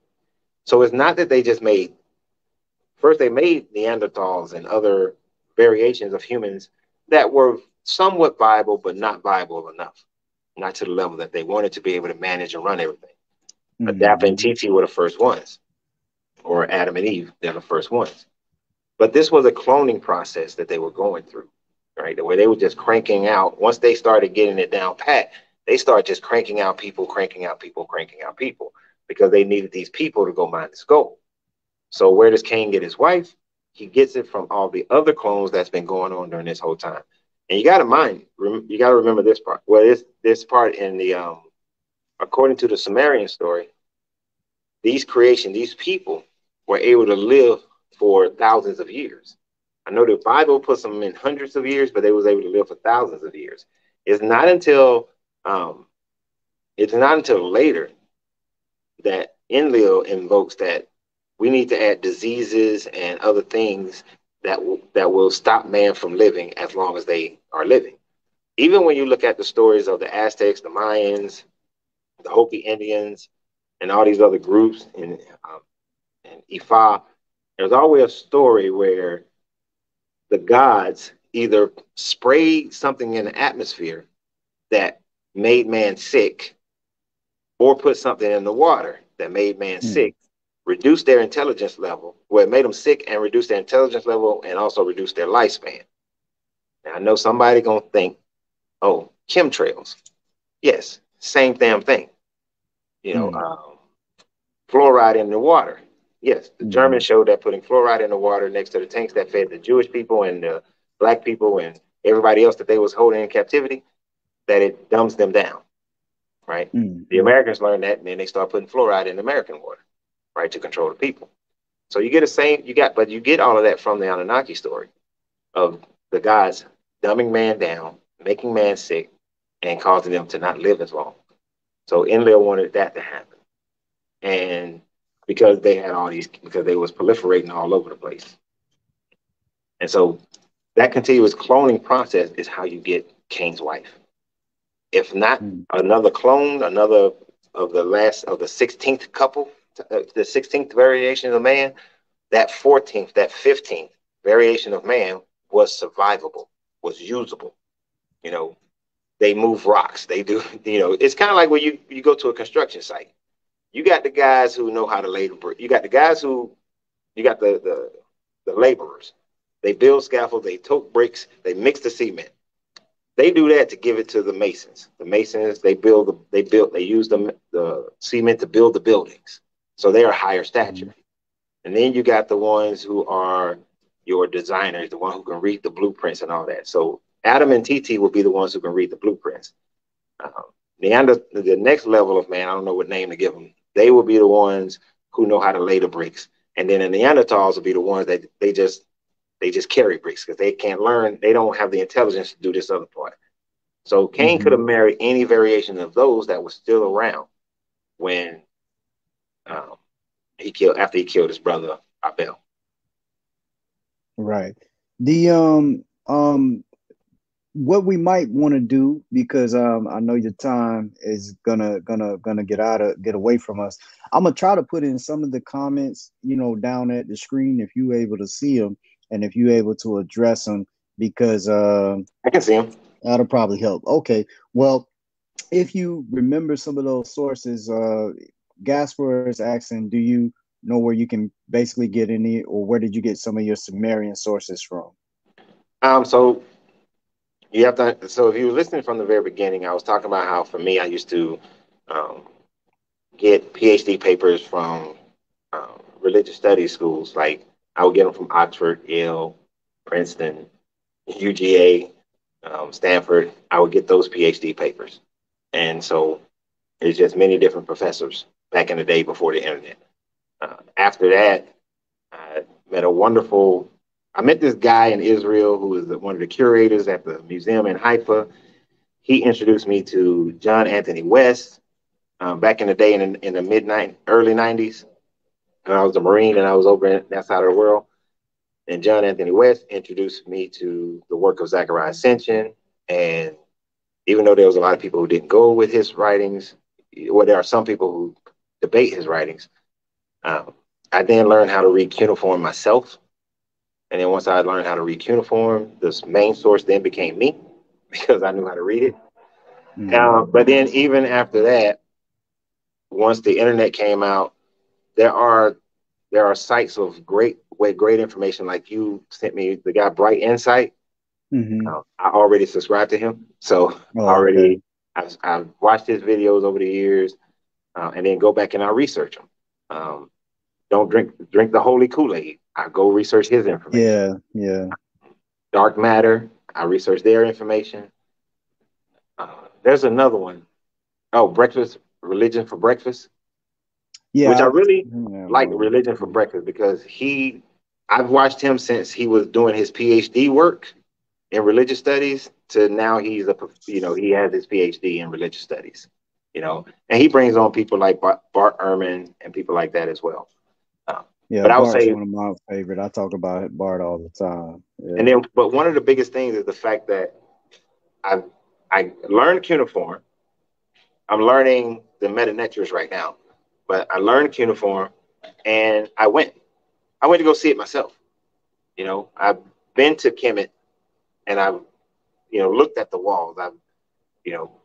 So it's not that they just first they made Neanderthals and other variations of humans that were somewhat viable, but not viable enough. Not to the level that they wanted to be able to manage and run everything. Mm-hmm. Adapa and Titi were the first ones, or Adam and Eve, they're the first ones. But this was a cloning process that they were going through, right? Where they were just cranking out. Once they started getting it down pat, they started just cranking out people, because they needed these people to go mine this gold. So where does Cain get his wife? He gets it from all the other clones that's been going on during this whole time. And you got to remember this part. Well, this part in the, according to the Sumerian story, these people were able to live for thousands of years. I know the Bible puts them in hundreds of years, but they was able to live for thousands of years. It's not until later that Enlil invokes that we need to add diseases and other things that will stop man from living as long as they are living. Even when you look at the stories of the Aztecs, the Mayans, the Hopi Indians, and all these other groups in Ifa, there's always a story where the gods either sprayed something in the atmosphere that made man sick, or put something in the water that made man
Mm.
sick, reduced their intelligence level. Well, it made them sick and reduced their intelligence level and also reduced their lifespan. Now, I know somebody gonna think, oh, chemtrails. Yes, same damn thing. You know,
Mm.
fluoride in the water. Yes, the
Mm.
Germans showed that putting fluoride in the water next to the tanks that fed the Jewish people and the black people and everybody else that they was holding in captivity, that it dumbs them down, right?
Mm.
The Americans learned that, and then they start putting fluoride in American water, right, to control the people. So you get the same, but you get all of that from the Anunnaki story of the gods dumbing man down, making man sick, and causing them to not live as long. So Enlil wanted that to happen. And because they had all these, because they was proliferating all over the place. And so that continuous cloning process is how you get Cain's wife. If not
Mm.
another clone, another of the last of the 16th couple, the 16th variation of man, that 14th, that 15th variation of man was survivable, was usable. You know, they move rocks. They do, it's kind of like when you go to a construction site. You got the guys who know how to lay the brick. You got the guys who, you got the laborers. They build scaffolds, they tote bricks, they mix the cement. They do that to give it to the masons. The masons, they use the cement to build the buildings. So they are higher stature.
Mm.
And then you got the ones who are your designers, the one who can read the blueprints and all that. So Adam and TT will be the ones who can read the blueprints. Um, the next level of man, I don't know what name to give them. They will be the ones who know how to lay the bricks, and then the Neanderthals will be the ones that they just carry bricks because they can't learn. They don't have the intelligence to do this other part. So Cain could
Mm-hmm.
have married any variation of those that was still around when um, after he killed his brother Abel.
Right. The what we might want to do, because I know your time is gonna get away from us. I'm gonna try to put in some of the comments, down at the screen if you able to see them and if you able to address them, because
I can see him.
that'll probably help. Okay. Well, if you remember some of those sources, Gasper is asking, do you know where you can basically get any, or where did you get some of your Sumerian sources from?
So you have to. So if you were listening from the very beginning, I was talking about how for me, I used to um, get PhD papers from religious studies schools. Like I would get them from Oxford, Yale, Princeton, UGA, Stanford. I would get those PhD papers, and so it's just many different professors back in the day before the internet. After that, I met a wonderful. I met this guy in Israel who was one of the curators at the museum in Haifa. He introduced me to John Anthony West back in the day in the early 90s. I was a Marine and I was over in that side of the world. And John Anthony West introduced me to the work of Zachariah Ascension. And even though there was a lot of people who didn't go with his writings, or there are some people who debate his writings, um, I then learned how to read cuneiform myself. And then once I learned how to read cuneiform, this main source then became me because I knew how to read it.
Mm-hmm.
But then even after that, once the internet came out, there are sites of great information. Like you sent me the guy Bright Insight.
Mm-hmm.
I already subscribed to him, so
Oh, okay.
already I've watched his videos over the years, and then go back and I research them. Don't drink the holy Kool-Aid. I go research his information.
Yeah, yeah,
Dark Matter. I research their information. There's another one. Oh, Breakfast Religion for Breakfast, which
yeah.
I really
Yeah,
like
well,
Religion for Breakfast because I've watched him since he was doing his PhD work in religious studies to now he has his PhD in religious studies, and he brings on people like Bart Ehrman and people like that as well.
yeah,
But I would
Bart's
say,
one of my favorite. I talk about Bart all the time.
and
Yeah.
then, but one of the biggest things is the fact that I I learned cuneiform. I'm learning the Meta-Netris right now, but I learned cuneiform, and I went to go see it myself. I've been to Kemet, and I've looked at the walls. I've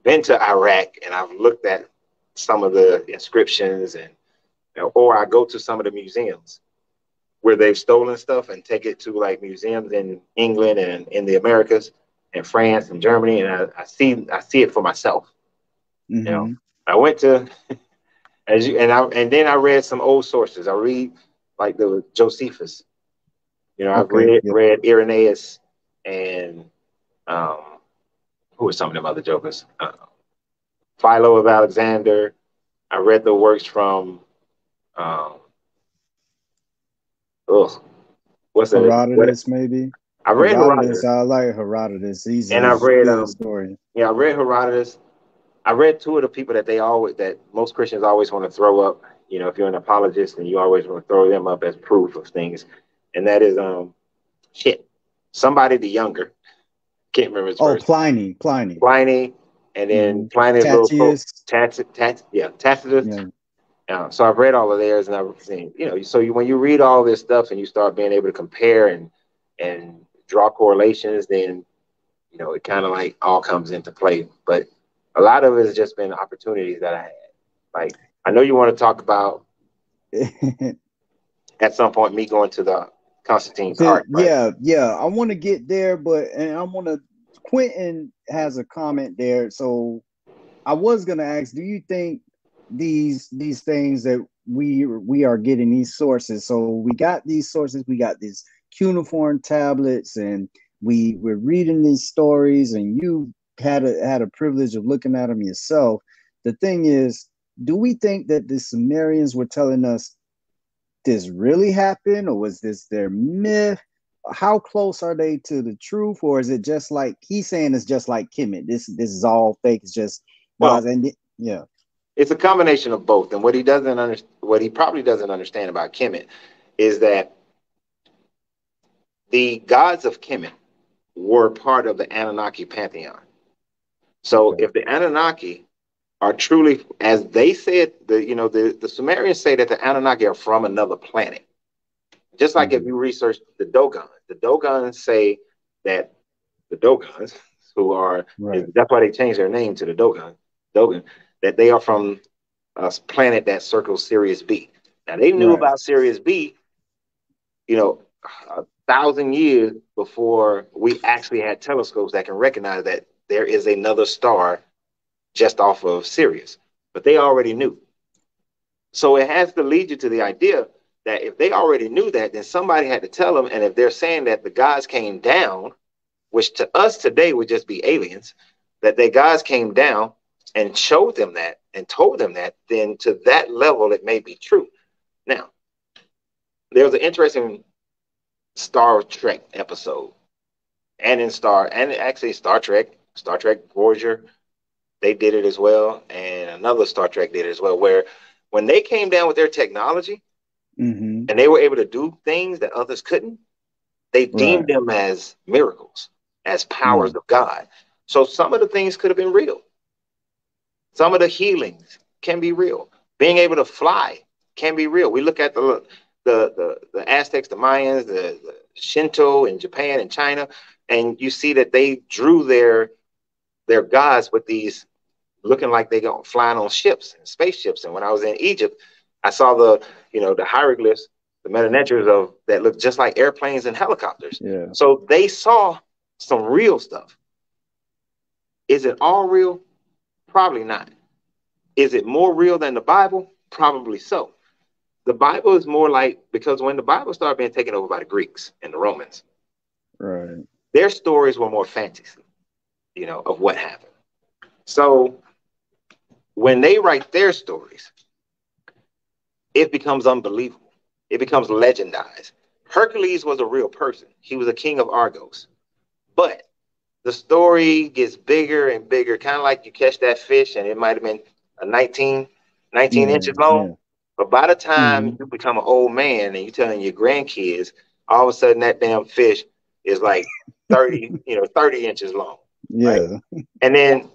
been to Iraq, and I've looked at some of the inscriptions, and or I go to some of the museums where they've stolen stuff and take it to like museums in England and in the Americas and France and Germany, and I see it for myself. I went to and then I read some old sources. I read like the Josephus. I've read Irenaeus and who are some of them other jokers? Philo of Alexander. I read the works from what's that?
Herodotus, maybe.
I read Herodotus.
I like Herodotus. He's
and I've read
good story.
Yeah, I read Herodotus. I read two of the people that most Christians always want to throw up. If you're an apologist, and you always want to throw them up as proof of things, and that is somebody the younger. Can't remember his first.
Pliny,
and then Pliny's Tacitus. Yeah. So I've read all of theirs, and I've seen, when you read all this stuff and you start being able to compare and draw correlations, then it kind of like all comes into play. But a lot of it has just been opportunities that I had. Like, I know you want to talk about at some point me going to the Constantine's Ark. Right?
Yeah. I want to get there, Quentin has a comment there. So I was gonna ask, do you think these things that we are getting these sources? So we got these sources, we got these cuneiform tablets, and we're reading these stories, and you had a privilege of looking at them yourself. The thing is, do we think that the Sumerians were telling us this really happened, or was this their myth? How close are they to the truth, or is it just like he's saying? It's just like Kemet. This is all fake. It's just
It's a combination of both. And what he probably doesn't understand about Kemet is that the gods of Kemet were part of the Anunnaki pantheon. So if the Anunnaki are truly, as they said, the Sumerians say that the Anunnaki are from another planet. Just like if you research the Dogons say that the Dogons, who are, that's why they changed their name to the Dogon, that they are from a planet that circles Sirius B. Now, they knew about Sirius B, 1,000 years before we actually had telescopes that can recognize that there is another star just off of Sirius. But they already knew. So it has to lead you to the idea that if they already knew that, then somebody had to tell them. And if they're saying that the gods came down, which to us today would just be aliens, that their gods came down and showed them that and told them that, then to that level, it may be true. Now, there was an interesting Star Trek episode, and actually Star Trek Voyager, they did it as well, and another Star Trek did it as well, where when they came down with their technology and they were able to do things that others couldn't, they deemed them as miracles, as powers of God. So some of the things could have been real. Some of the healings can be real. Being able to fly can be real. We look at the Aztecs, the Mayans, the Shinto in Japan and China, and you see that they drew their gods with these looking like they go flying on ships and spaceships. And when I was in Egypt, I saw the hieroglyphs, the meta-netures that look just like airplanes and helicopters.
Yeah.
So they saw some real stuff. Is it all real? Probably not. Is it more real than the Bible? Probably so. The Bible is more like, because when the Bible started being taken over by the Greeks and the Romans, their stories were more fantasy, of what happened. So when they write their stories, it becomes unbelievable. It becomes legendized. Hercules was a real person. He was a king of Argos. But the story gets bigger and bigger, kind of like you catch that fish and it might have been a 19 inches long. Yeah. But by the time you become an old man and you're telling your grandkids, all of a sudden that damn fish is like 30 inches long.
Yeah.
Right? And then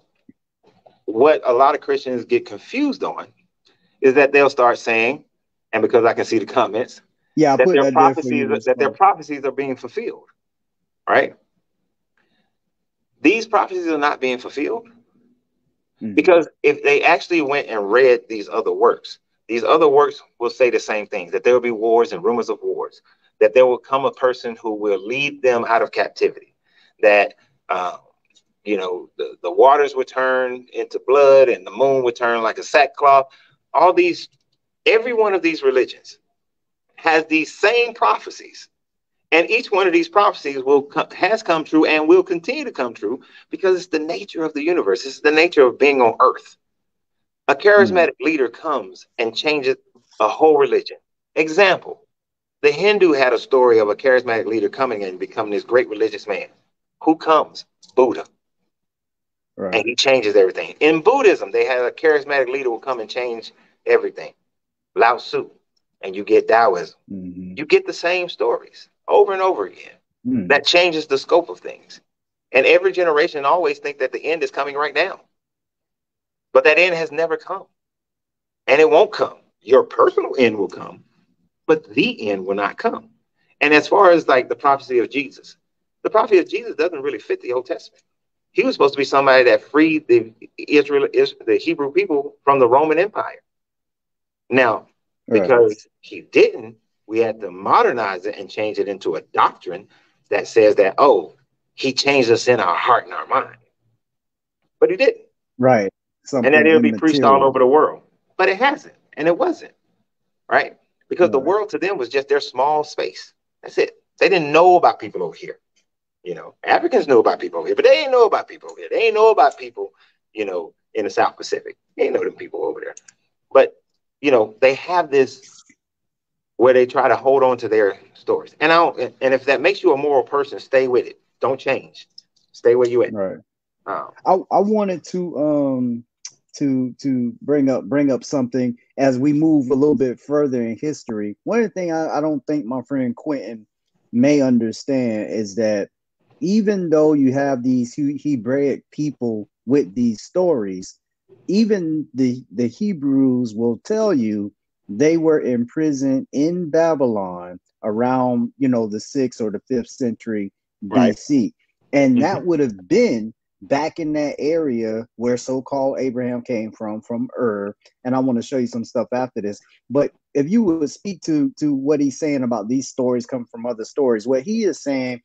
what a lot of Christians get confused on is that they'll start saying, and because I can see the comments, that their prophecies are being fulfilled. Right? These prophecies are not being fulfilled. Because if they actually went and read these other works will say the same things, that there will be wars and rumors of wars, that there will come a person who will lead them out of captivity, that, the waters would turn into blood and the moon would turn like a sackcloth. Every one of these religions has these same prophecies. And each one of these prophecies has come true and will continue to come true because it's the nature of the universe. It's the nature of being on earth. A charismatic leader comes and changes a whole religion. Example, the Hindu had a story of a charismatic leader coming and becoming this great religious man. Who comes? Buddha. Right. And he changes everything. In Buddhism, they had a charismatic leader who come and change everything. Lao Tzu. And you get Taoism. You get the same stories over and over again. That changes the scope of things. And every generation always think that the end is coming right now. But that end has never come. And it won't come. Your personal end will come, but the end will not come. And as far as like the prophecy of Jesus, the prophecy of Jesus doesn't really fit the Old Testament. He was supposed to be somebody that freed the Hebrew people from the Roman Empire. Now, because he didn't, we had to modernize it and change it into a doctrine that says that, he changed us in our heart and our mind. But he didn't.
Right.
And that it'll be preached all over the world. But it hasn't. And it wasn't. Right? Because the world to them was just their small space. That's it. They didn't know about people over here. Africans knew about people over here, but they didn't know about people over here. They didn't know about people, in the South Pacific. They didn't know them people over there. But, they have this where they try to hold on to their stories. And if that makes you a moral person, stay with it. Don't change. Stay where you at.
Right. I wanted to bring up something as we move a little bit further in history. One of the things I don't think my friend Quentin may understand is that even though you have these Hebraic people with these stories, even the Hebrews will tell you they were imprisoned in Babylon around, the 6th or the 5th century BC. And that would have been back in that area where so-called Abraham came from Ur. And I want to show you some stuff after this. But if you would speak to what he's saying about these stories come from other stories, what he is saying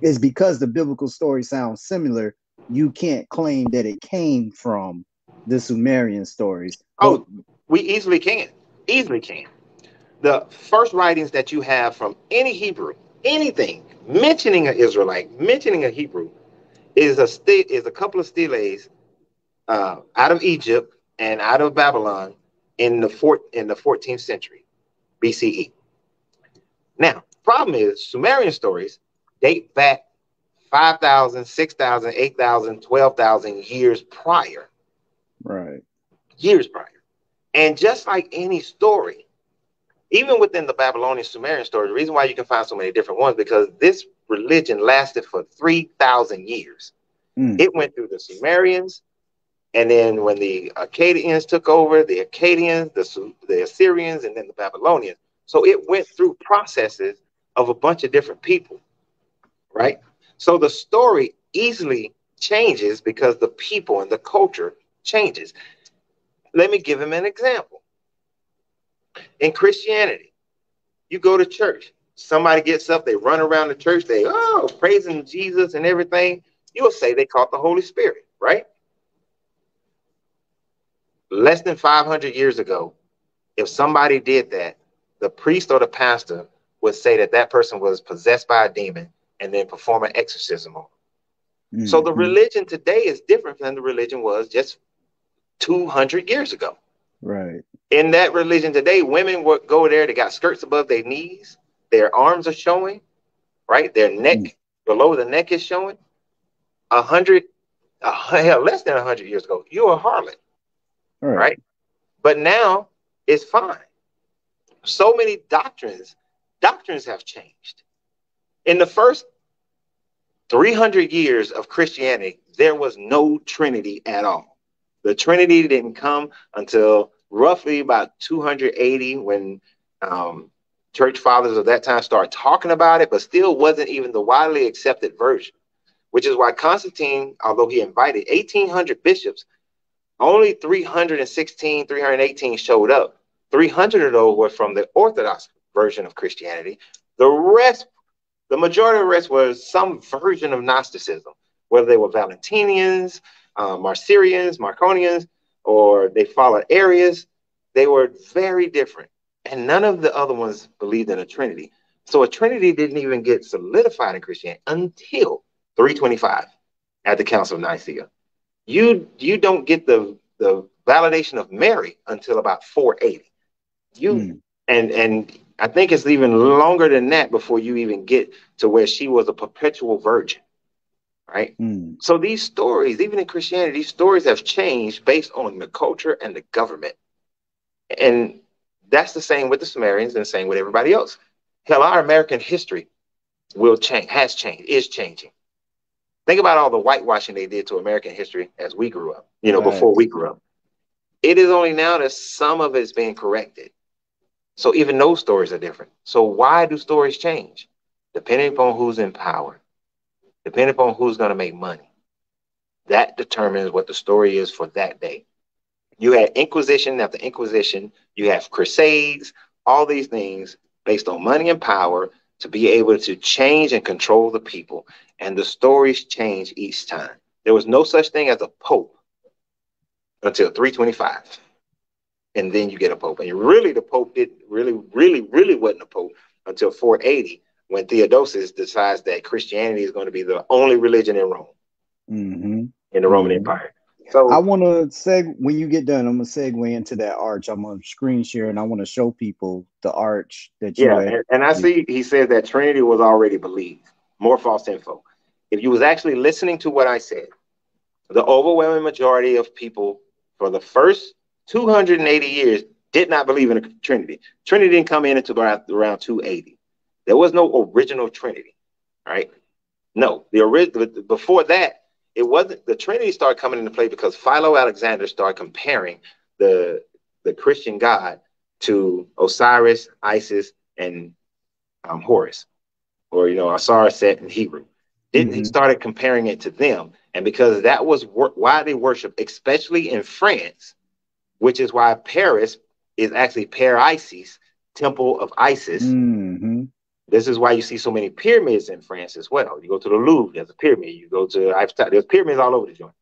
is because the biblical story sounds similar, you can't claim that it came from the Sumerian stories.
We easily can. The first writings that you have from any Hebrew, anything mentioning an Israelite, mentioning a Hebrew, is a couple of steles out of Egypt and out of Babylon in the 14th century BCE. Now, problem is Sumerian stories date back 5,000, 6,000, 8,000, 12,000 years prior.
Right.
Years prior. And just like any story, even within the Babylonian Sumerian story, the reason why you can find so many different ones, because this religion lasted for 3,000 years. It went through the Sumerians, and then when the Akkadians took over, the Akkadians, the Assyrians, and then the Babylonians. So it went through processes of a bunch of different people, right? So the story easily changes because the people and the culture changes. Let me give him an example. In Christianity, you go to church, somebody gets up, they run around the church, they praising Jesus and everything. You'll say they caught the Holy Spirit, right? Less than 500 years ago, if somebody did that, the priest or the pastor would say that that person was possessed by a demon and then perform an exorcism on them. So the religion today is different than the religion was just 200 years ago.
Right.
In that religion today, women would go there, they got skirts above their knees, their arms are showing, right? Their neck, below the neck is showing. Less than 100 years ago, you're a harlot, right? But now it's fine. So many doctrines have changed. In the first 300 years of Christianity, there was no Trinity at all. The Trinity didn't come until roughly about 280 when church fathers of that time started talking about it, but still wasn't even the widely accepted version, which is why Constantine, although he invited 1,800 bishops, only 316, 318 showed up. 300 of those were from the Orthodox version of Christianity. The rest, the majority of the rest was some version of Gnosticism, whether they were Valentinians, Marcionians, Marconians, or they followed Arius. They were very different. And none of the other ones believed in a Trinity. So a Trinity didn't even get solidified in Christianity until 325 at the Council of Nicaea. You don't get the validation of Mary until about 480. And I think it's even longer than that before you even get to where she was a perpetual virgin, right? So these stories, even in Christianity, these stories have changed based on the culture and the government. And that's the same with the Sumerians and the same with everybody else. Hell, our American history will change, has changed, is changing. Think about all the whitewashing they did to American history as we grew up, before we grew up. It is only now that some of it is being corrected. So even those stories are different. So why do stories change? Depending upon who's in power, depending upon who's going to make money. That determines what the story is for that day. You had Inquisition after Inquisition. You have Crusades, all these things based on money and power to be able to change and control the people. And the stories change each time. There was no such thing as a pope until 325. And then you get a pope. And really, the pope didn't really wasn't a pope until 480, when Theodosius decides that Christianity is going to be the only religion in Rome, in the Roman Empire. So
I want to when you get done, I'm going to segue into that arch. I'm going to screen share and I want to show people the arch that you had.
And I see he said that Trinity was already believed. More false info. If you was actually listening to what I said, the overwhelming majority of people for the first 280 years did not believe in a Trinity. Trinity didn't come in until around 280. There was no original Trinity, right? No, before that, it wasn't. The Trinity started coming into play because Philo Alexander started comparing the Christian God to Osiris, Isis, and Horus, or Osiris Set in Hebrew. He started comparing it to them, and because that was why they worship, especially in France, which is why Paris is actually Per Isis, Temple of Isis. This is why you see so many pyramids in France as well. You go to the Louvre, there's a pyramid. You go to there's pyramids all over the joint,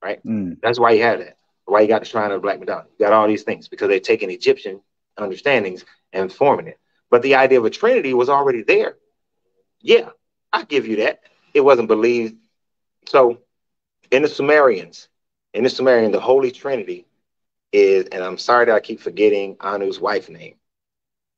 right? That's why you have that. Why you got the Shrine of the Black Madonna. You got all these things because they're taking Egyptian understandings and forming it. But the idea of a Trinity was already there. Yeah, I give you that. It wasn't believed. So in the Sumerians, the Holy Trinity is, and I'm sorry that I keep forgetting Anu's wife's name.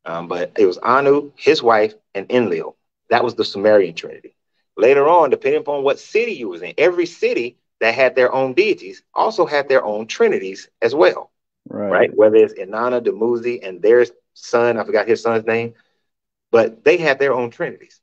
But it was Anu, his wife, and Enlil. That was the Sumerian Trinity. Later on, depending upon what city you was in, every city that had their own deities also had their own trinities as well. Right? Whether it's Inanna, Dumuzi, and their son, I forgot his son's name, but they had their own trinities.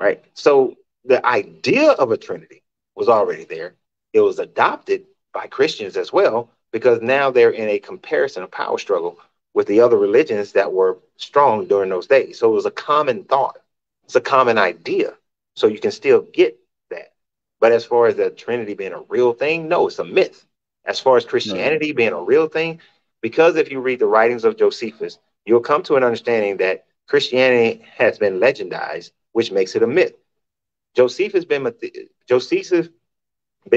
Right? So the idea of a Trinity was already there. It was adopted by Christians as well, because now they're in a comparison, a power struggle with the other religions that were strong during those days. So it was a common thought. It's a common idea. So you can still get that. But as far as the Trinity being a real thing, no, it's a myth. As far as Christianity being a real thing, because if you read the writings of Josephus, you'll come to an understanding that Christianity has been legendized, which makes it a myth. Josephus ben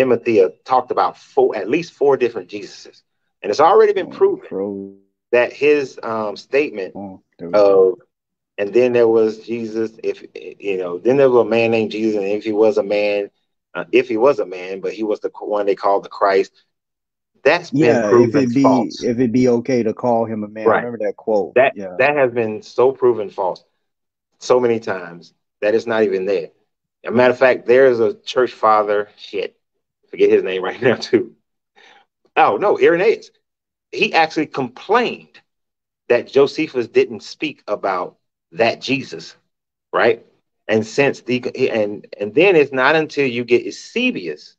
Matthias talked about at least four different Jesuses. And it's already been proven that his statement of, and then there was Jesus, then there was a man named Jesus, and if he was a man, but he was the one they called the Christ. That's been proven false.
If it be okay to call him a man, right. I remember that quote.
That has been so proven false so many times that it's not even there. As a matter of fact, there's a church father, forget his name right now too. Oh no, Irenaeus. He actually complained that Josephus didn't speak about that Jesus, right? And since and then it's not until you get Eusebius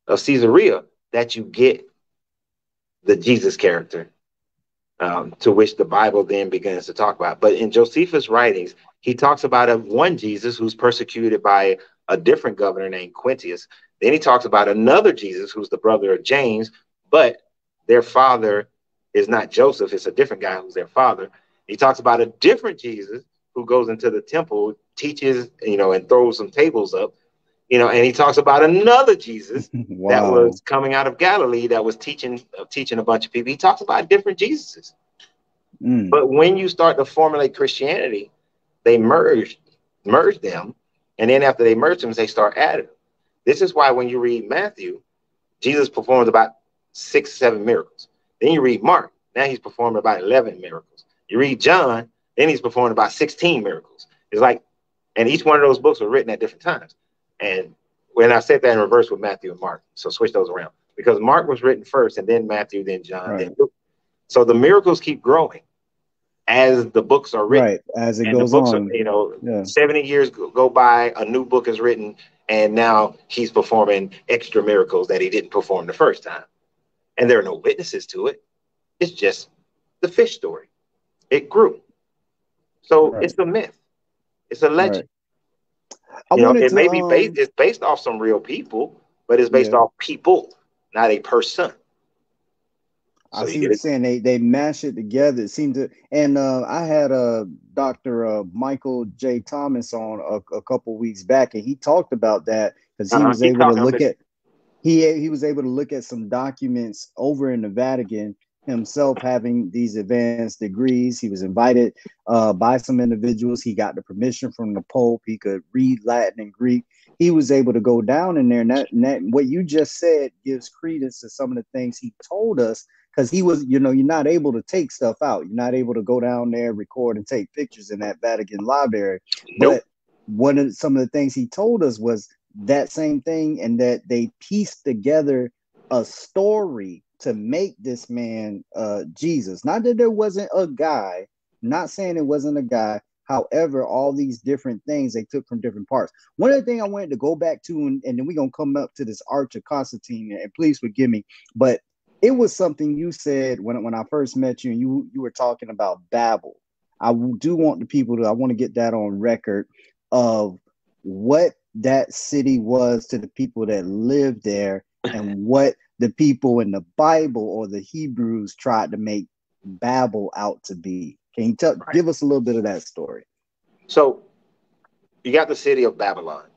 of Caesarea that you get the Jesus character, to which the Bible then begins to talk about. But in Josephus' writings, he talks about one Jesus who's persecuted by a different governor named Quintius. Then he talks about another Jesus who's the brother of James, but their father is not Joseph. It's a different guy who's their father. He talks about a different Jesus who goes into the temple, teaches, and throws some tables up, and he talks about another Jesus
Wow.
that was coming out of Galilee that was teaching a bunch of people. He talks about different Jesuses. But when you start to formulate Christianity, they merge them. And then after they merge them, they start adding them. This is why when you read Matthew, Jesus performs about 6, 7 miracles. Then you read Mark, now he's performing about 11 miracles. You read John, then he's performing about 16 miracles. It's like, and each one of those books were written at different times. And when I said that in reverse with Matthew and Mark, so switch those around. Because Mark was written first, and then Matthew, then John, then Luke. So the miracles keep growing as the books are written.
Right, as it goes on.
70 years go by, a new book is written, and now he's performing extra miracles that he didn't perform the first time. And there are no witnesses to it. It's just the fish story. It grew. So it's a myth. It's a legend. It may be based, it's based off some real people, but it's based off people, not a person.
I see what you're saying. They mash it together. It seemed to, and I had Dr. Michael J. Thomas on a couple weeks back, and he talked about that because he was able to look at he was able to look at some documents over in the Vatican himself, having these advanced degrees. He was invited by some individuals. He got the permission from the Pope. He could read Latin and Greek. He was able to go down in there, and that what you just said gives credence to some of the things he told us. Because he was, you're not able to take stuff out. You're not able to go down there, record, and take pictures in that Vatican library.
Nope.
But some of the things he told us was that same thing, and that they pieced together a story to make this man Jesus. Not that there wasn't a guy, not saying it wasn't a guy. However, all these different things they took from different parts. One of the things I wanted to go back to, and then we're going to come up to this Arch of Constantine, and please forgive me, but it was something you said when I first met you, and you were talking about Babel. I do want the people to, I want to get that on record of what that city was to the people that lived there and what the people in the Bible or the Hebrews tried to make Babel out to be. Can you give us a little bit of that story?
So you got the city of Babylon.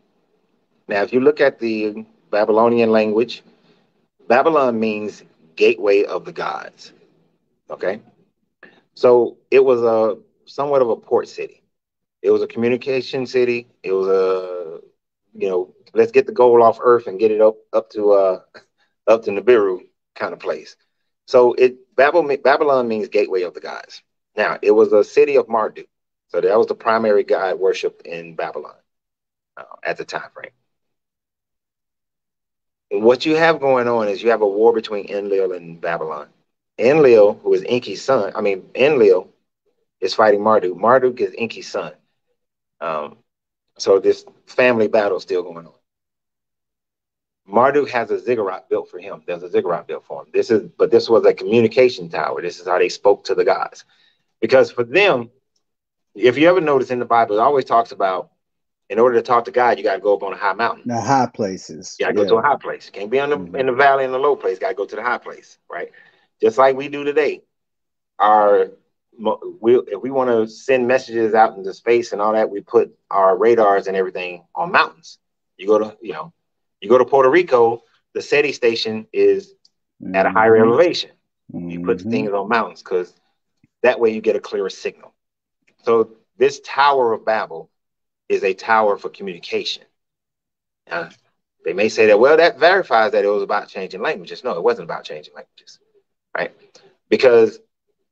Now, if you look at the Babylonian language, Babylon means gateway of the gods. Okay. So it was somewhat of a port city. It was a communication city. It was let's get the gold off earth and get it up to Nibiru kind of place. So Babylon means gateway of the gods. Now, it was a city of Marduk. So that was the primary god worshipped in Babylon at the time frame. What you have going on is you have a war between Enlil and Babylon. Enlil, who is Enki's son, Enlil is fighting Marduk. Marduk is Enki's son. So this family battle is still going on. Marduk has a ziggurat built for him. There's a ziggurat built for him. This was a communication tower. This is how they spoke to the gods. Because for them, if you ever notice in the Bible, it always talks about in order to talk to God, you got to go up on a high mountain.
The high places.
You got to go to a high place. You can't be in the valley in the low place. Got to go to the high place, right? Just like we do today. If we want to send messages out into space and all that, we put our radars and everything on mountains. You go to Puerto Rico, the SETI station is at a higher elevation. You put things on mountains because that way you get a clearer signal. So this Tower of Babel is a tower for communication. They may say that, well, that verifies that it was about changing languages. No, it wasn't about changing languages, right? Because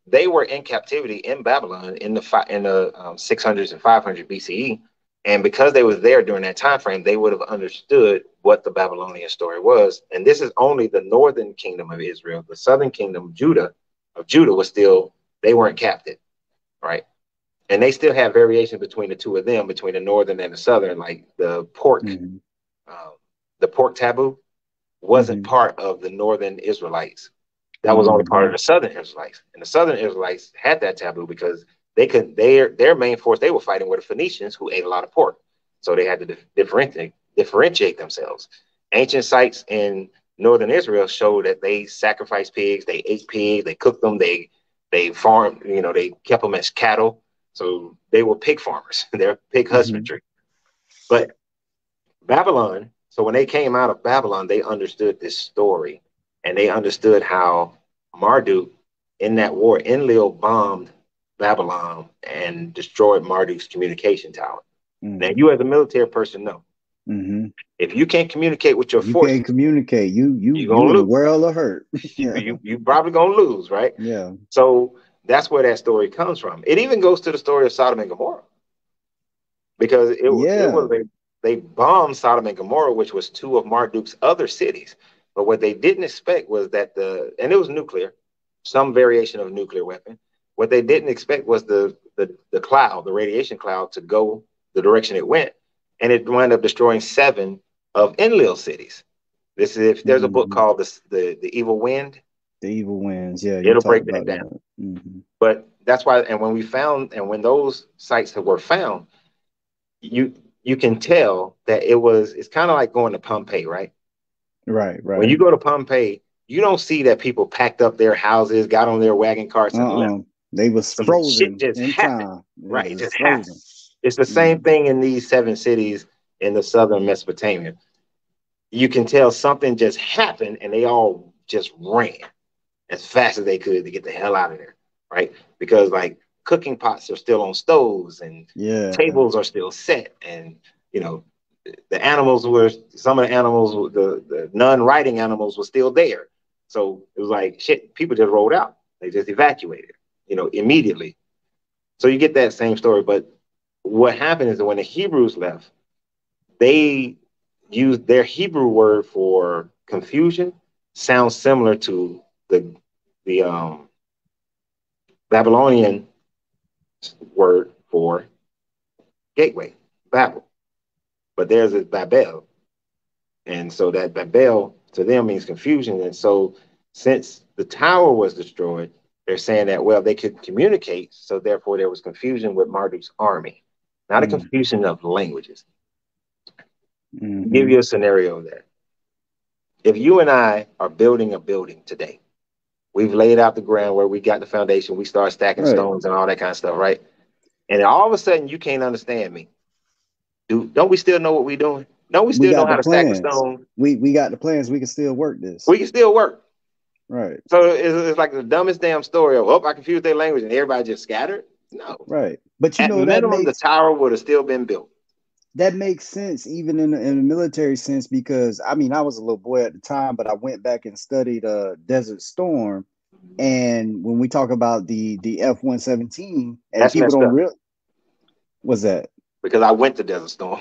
they were in captivity in Babylon in the 600s and 500 BCE. And because they were there during that time frame, they would have understood what the Babylonian story was. And this is only the northern kingdom of Israel. The southern kingdom of Judah was still, they weren't captive, right? And they still have variations between the two of them, between the northern and the southern, like the pork taboo wasn't part of the northern Israelites. That was only part of the southern Israelites. And the southern Israelites had that taboo because they couldn't, their main force they were fighting were the Phoenicians who ate a lot of pork. So they had to differentiate themselves. Ancient sites in northern Israel show that they sacrificed pigs, they ate pigs, they cooked them, they farmed, they kept them as cattle. So they were pig farmers. They're pig husbandry. But Babylon, so when they came out of Babylon, they understood this story, and they understood how Marduk in that war, Enlil bombed Babylon and destroyed Marduk's communication tower. Now, you as a military person know, if you can't communicate with your forces,
can't communicate, you in the world of hurt.
you probably gonna lose, right?
Yeah.
So that's where that story comes from. It even goes to the story of Sodom and Gomorrah, because it was they bombed Sodom and Gomorrah, which was two of Marduk's other cities. But what they didn't expect was that and it was nuclear, some variation of nuclear weapon. What they didn't expect was the cloud, the radiation cloud, to go the direction it went, and it wound up destroying 7 of Enlil's cities. This is, if there's a book called the Evil Wind.
The Evil Winds, yeah.
It'll break that down. But that's why, and when those sites were found, you can tell that it's kind of like going to Pompeii, right?
Right.
When you go to Pompeii, you don't see that people packed up their houses, got on their wagon carts, and left.
They was frozen.
Shit just happened. Right, just
frozen.
happened. It's the same thing in these 7 cities in the southern Mesopotamia. You can tell something just happened, and they all just ran as fast as they could to get the hell out of there, right? Because like cooking pots are still on stoves, and tables are still set, and the animals some of the animals, the non-riding animals were still there. So it was like shit. People just rolled out. They just evacuated, immediately. So you get that same story, but what happened is that when the Hebrews left, they used their Hebrew word for confusion, sounds similar to the Babylonian word for gateway, Babel. But theirs is Babel. And so that Babel to them means confusion. And so since the tower was destroyed, they're saying that, well, they could communicate, so therefore there was confusion with Marduk's army, not a confusion of languages. I'll give you a scenario there. If you and I are building a building today, we've laid out the ground where we got the foundation, we start stacking stones and all that kind of stuff, right? And all of a sudden you can't understand me. Don't we still know what we're doing? Don't we still know how to stack the stone?
We got the plans. We can still work this.
We can still work.
Right.
So it's like the dumbest damn story of, I confused their language and everybody just scattered. No.
Right. But
at minimum, the tower would have still been built.
That makes sense, even in a military sense, because I was a little boy at the time, but I went back and studied Desert Storm. And when we talk about the F-117, and
that's
people don't realize, what's that?
Because I went to Desert Storm.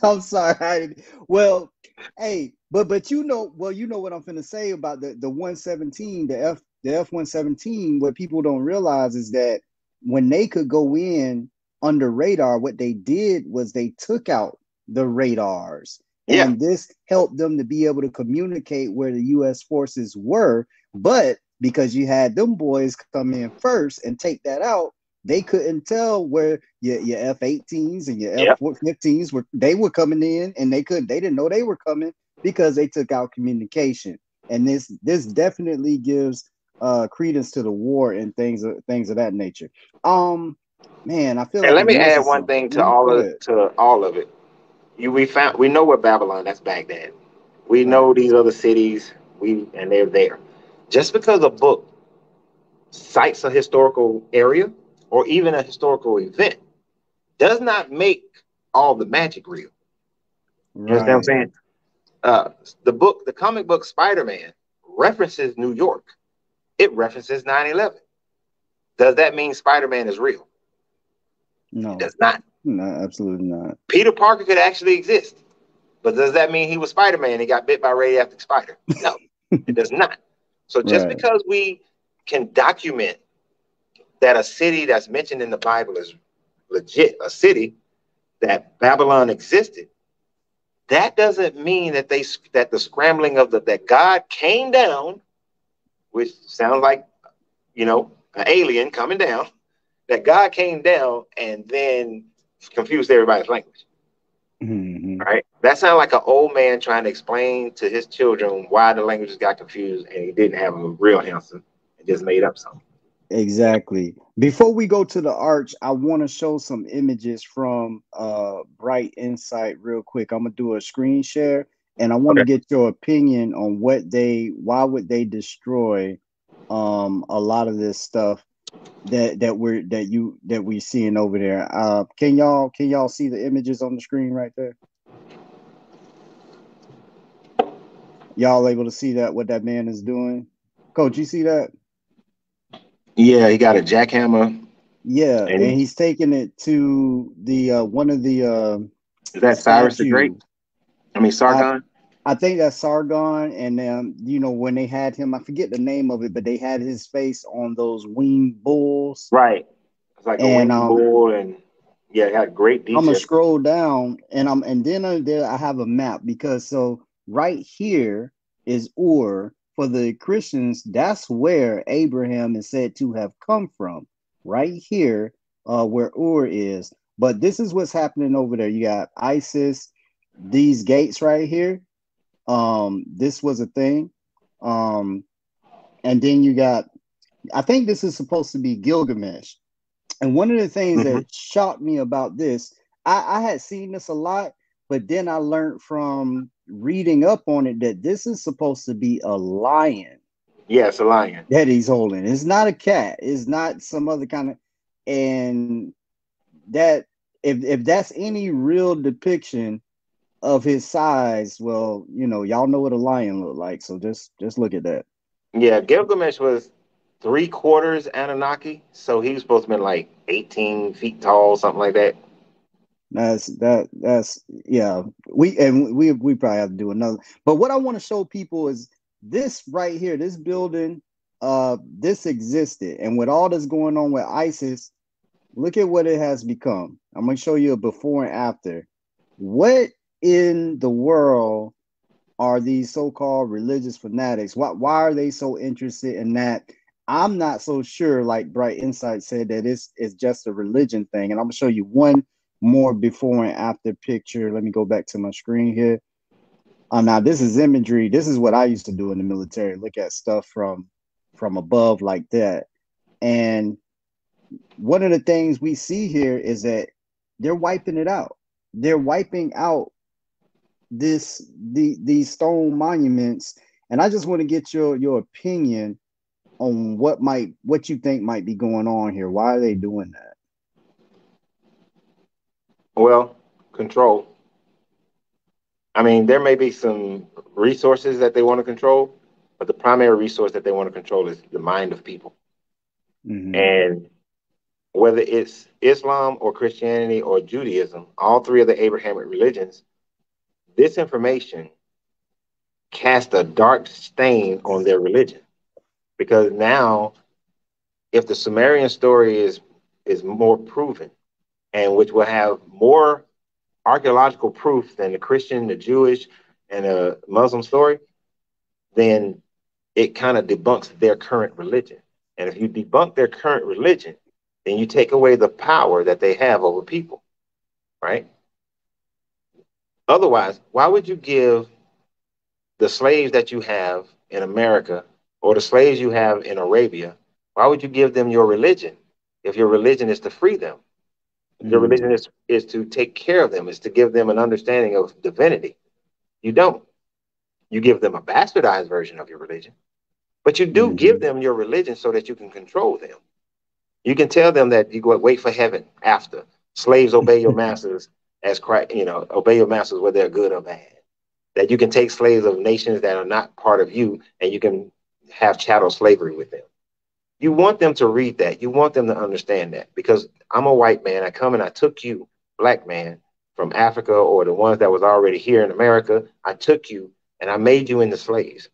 I'm sorry. Well, hey, but you know what I'm finna say about the 117, the F-117. What people don't realize is that when they could go in under radar, what they did was they took out the radars, and this helped them to be able to communicate where the U.S. forces were. But because you had them boys come in first and take that out, they couldn't tell where your F-18s and your F-15s were coming in, and they didn't know they were coming because they took out communication. And this definitely gives credence to the war and things of that nature. Man, I feel like.
And let me add one thing to all of it. We know where Babylon, that's Baghdad. We know these other cities, and they're there. Just because a book cites a historical area or even a historical event does not make all the magic real. You understand what I'm saying? The comic book Spider-Man references New York. It references 9/11. Does that mean Spider-Man is real?
No.
It does not.
No, absolutely not.
Peter Parker could actually exist. But does that mean he was Spider-Man and he got bit by a radioactive spider? No, it does not. So just because we can document that a city that's mentioned in the Bible is legit, a city, that Babylon existed, that doesn't mean that the scrambling of that God came down, which sounds like, an alien coming down, that God came down and then confused everybody's language.
Mm-hmm.
Right? That sounds like an old man trying to explain to his children why the languages got confused and he didn't have a real answer and just made up something.
Exactly. Before we go to the arch, I want to show some images from Bright Insight real quick. I'm gonna do a screen share and I want to
Okay.
get your opinion on why would they destroy a lot of this stuff that we seeing over there. Can y'all see the images on the screen right there? Y'all able to see that what that man is doing? Coach, you see that?
Yeah, he got a jackhammer
Yeah,
and
and he's taking it to the one of the
is that Cyrus the Great?
statue.
I mean
I
Sargon?
I think that's Sargon, and when they had him, I forget the name of it, but they had his face on those winged bulls,
Right. It's like a
and
winged bull and yeah, it had great
I'm gonna
detail.
scroll down, and then there I have a map because so right here is Ur for the Christians. That's where Abraham is said to have come from. Right here, where Ur is. But this is what's happening over there. You got ISIS. These gates right here. This was a thing. Um, and then you got. I think this is supposed to be Gilgamesh. And one of the things
Hmm.
that shocked me about this, I had seen this a lot, but then I learned from reading up on it that this is supposed to be a lion
Yeah, it's a lion.
that he's holding. It's not a cat. It's not some other kind of. And that if that's any real depiction of his size, well, y'all know what a lion look like. So just look at that.
Yeah, Gilgamesh was 3/4 Anunnaki, so he was supposed to be like 18 feet tall, something like that.
That's yeah. We probably have to do another. But what I want to show people is this right here, this building, this existed, and with all that's going on with ISIS, look at what it has become. I'm gonna show you a before and after. What in the world are these so-called religious fanatics? Why are they so interested in that? I'm not so sure, like Bright Insight said, that it's just a religion thing. And I'm gonna show you one more before and after picture. Let me go back to my screen here. Now this is imagery. This is what I used to do in the military. Look at stuff from above like that. And one of the things we see here is that they're wiping it out. They're wiping out these stone monuments, and I just want to get your opinion on what you think might be going on here. Why are they doing that?
Well, control. I mean, there may be some resources that they want to control, but the primary resource that they want to control is the mind of people.
Mm-hmm.
And whether it's Islam or Christianity or Judaism, all three of the Abrahamic religions, this information cast a dark stain on their religion. Because now, if the Sumerian story is more proven, and which will have more archaeological proof than the Christian, the Jewish, and the Muslim story, then it kind of debunks their current religion. And if you debunk their current religion, then you take away the power that they have over people, right? Otherwise, why would you give the slaves that you have in America or the slaves you have in Arabia, why would you give them your religion if your religion is to free them? Your religion
Mm-hmm.
is to take care of them, is to give them an understanding of divinity. You don't. You give them a bastardized version of your religion, but you do give
Mm-hmm.
them your religion so that you can control them. You can tell them that you go wait for heaven after. Slaves obey your masters as Christ, obey your masters whether they're good or bad. That you can take slaves of nations that are not part of you and you can have chattel slavery with them. You want them to read that. You want them to understand that because I'm a white man. I come and I took you, black man, from Africa or the ones that was already here in America. I took you and I made you into slaves.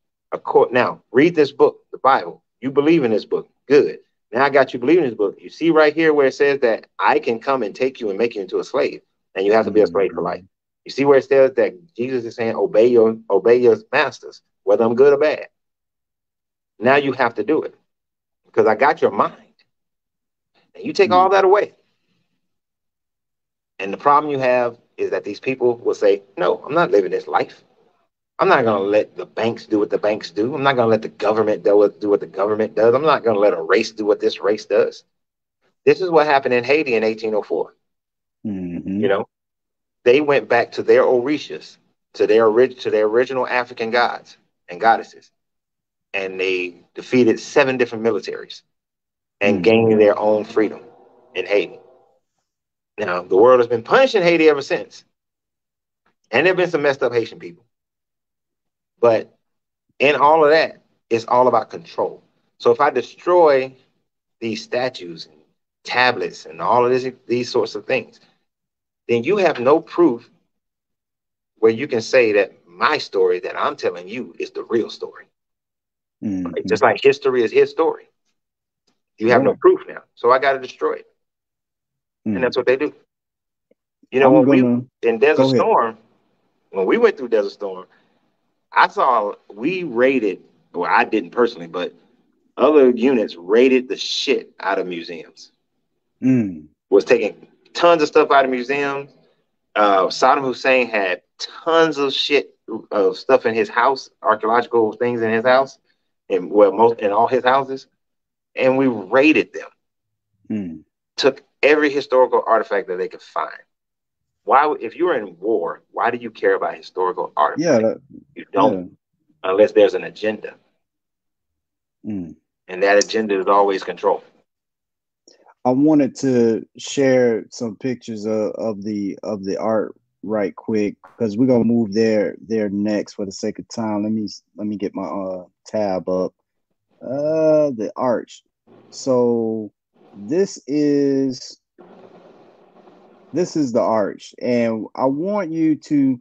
Now, read this book, the Bible. You believe in this book. Good. Now I got you believing in this book. You see right here where it says that I can come and take you and make you into a slave, and you have to be a slave for life.
Mm-hmm.
You see where it says that Jesus is saying, obey your masters, whether I'm good or bad. Now you have to do it because I got your mind. And you take all that away. And the problem you have is that these people will say, no, I'm not living this life. I'm not going to let the banks do what the banks do. I'm not going to let the government do what the government does. I'm not going to let a race do what this race does. This is what happened in Haiti in 1804.
Mm-hmm.
You know, they went back to their Orishas, to their original African gods and goddesses, and they defeated 7 different militaries and gained their own freedom in Haiti. Now, the world has been punishing Haiti ever since, and there have been some messed up Haitian people. But in all of that, it's all about control. So if I destroy these statues and tablets and all of these sorts of things, then you have no proof where you can say that my story that I'm telling you is the real story. Right? Just like history is his story. You have no proof now. So I got to destroy it. And that's what they do. You know, in Desert Storm, when we went through Desert Storm, we raided, well, I didn't personally, but other units raided the shit out of museums. Was taking tons of stuff out of museums. Saddam Hussein had tons of stuff in his house, archaeological things in his house, and in all his houses, and we raided them. Took every historical artifact that they could find. Why, if you're in war, why do you care about historical artifacts? You don't, unless there's an agenda, and that agenda is always control.
I wanted to share some pictures of the art right quick because we're gonna move there next for the sake of time. Let me get my tab up. The arch. So this is the arch, and I want you to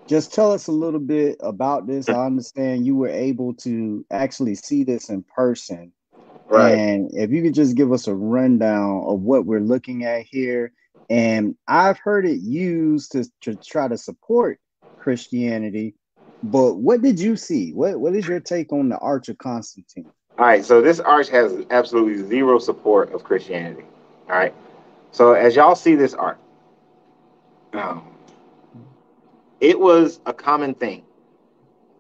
just tell us a little bit about this. I understand you were able to actually see this in person. Right. And if you could just give us a rundown of what we're looking at here. And I've heard it used to try to support Christianity, but what did you see? What is your take on the Arch of Constantine?
All right, so this arch has absolutely zero support of Christianity. All right, so as y'all see this arch, it was a common thing.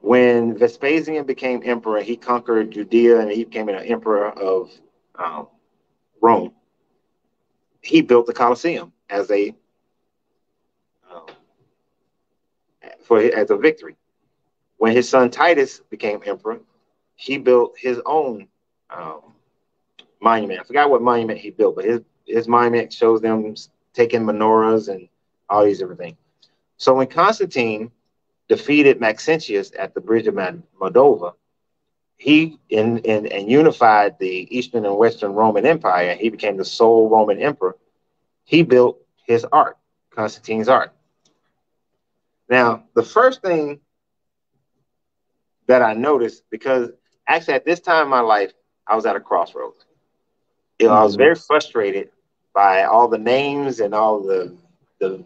When Vespasian became emperor, he conquered Judea and he became an emperor of Rome. He built the Colosseum as a victory. When his son Titus became emperor, he built his own monument. I forgot what monument he built, but his monument shows them taking menorahs and all these different things. So when Constantine defeated Maxentius at the Bridge of Moldova, he and unified the Eastern and Western Roman Empire. He became the sole Roman emperor. He built his art, Constantine's art. Now, the first thing that I noticed, because actually at this time in my life, I was at a crossroads. I was very frustrated by all the names and all the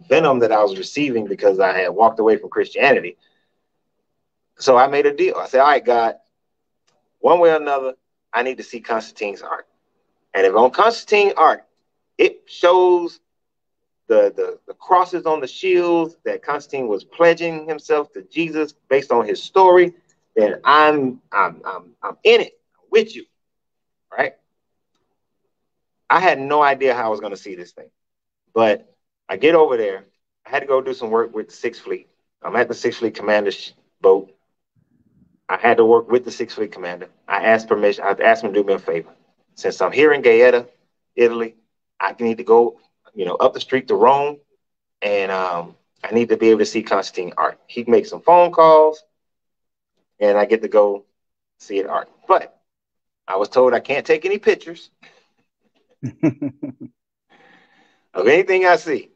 venom that I was receiving because I had walked away from Christianity. So I made a deal. I said, all right, God, one way or another, I need to see Constantine's art. And if on Constantine's art, it shows the crosses on the shields that Constantine was pledging himself to Jesus based on his story, then I'm in it with you, right? I had no idea how I was going to see this thing, but I get over there. I had to go do some work with the Sixth Fleet. I'm at the Sixth Fleet commander's boat. I had to work with the Sixth Fleet commander. I asked permission. I asked him to do me a favor. Since I'm here in Gaeta, Italy, I need to go, up the street to Rome, and I need to be able to see Constantine art. He can make some phone calls, and I get to go see it art. But I was told I can't take any pictures of anything I see.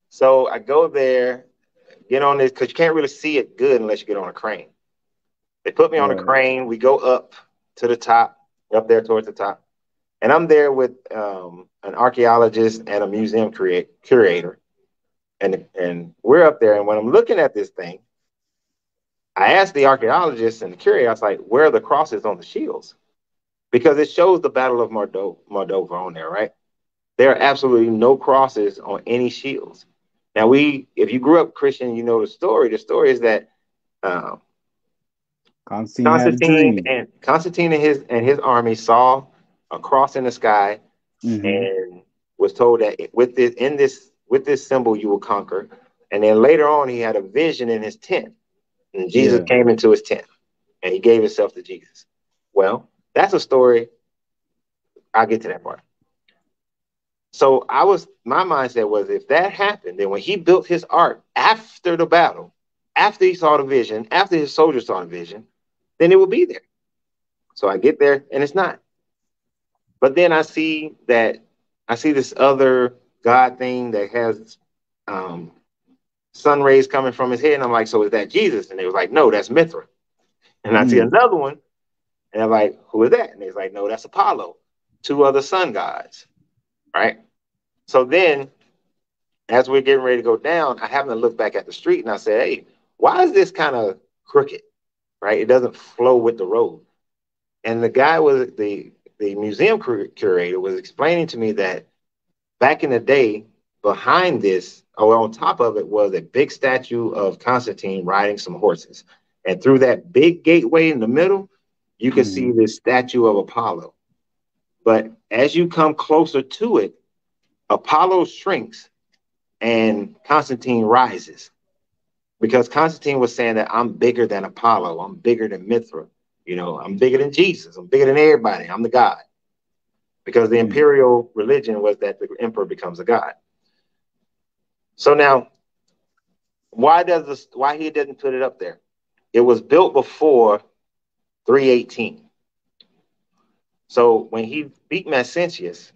So I go there, get on this, because you can't really see it good unless you get on a crane. They put me on a crane. We go up to the top, up there towards the top. And I'm there with an archaeologist and a museum curator. And we're up there. And when I'm looking at this thing, I asked the archaeologist and the curator, I was like, where are the crosses on the shields? Because it shows the Battle of Moldova on there, right? There are absolutely no crosses on any shields. Now, if you grew up Christian, you know the story. The story is that uh,
Constantine had a dream.
Constantine and his army saw a cross in the sky
Hmm.
and was told that with this symbol you will conquer. And then later on, he had a vision in his tent, and Jesus
Yeah.
came into his tent, and he gave himself to Jesus. Well, that's a story. I'll get to that part. So my mindset was, if that happened, then when he built his ark after the battle, after he saw the vision, after his soldiers saw the vision, then it would be there. So I get there and it's not. But then I see this other God thing that has um, sun rays coming from his head, and I'm like, so is that Jesus? And they was like, no, that's Mithra. And I see
Mm.
another one, and I'm like, who is that? And they was like, no, that's Apollo, two other sun gods, right? So then, as we're getting ready to go down, I happen to look back at the street, and I said, hey, why is this kind of crooked, right? It doesn't flow with the road. And the guy was the museum curator was explaining to me that back in the day, behind this, or on top of it, was a big statue of Constantine riding some horses. And through that big gateway in the middle, you can see
Hmm.
this statue of Apollo. But as you come closer to it, Apollo shrinks and Constantine rises. Because Constantine was saying that I'm bigger than Apollo, I'm bigger than Mithra, I'm bigger than Jesus, I'm bigger than everybody, I'm the God. Because the
Mm.
imperial religion was that the emperor becomes a god. So now, why he didn't put it up there? It was built before 318. So when he beat Maxentius,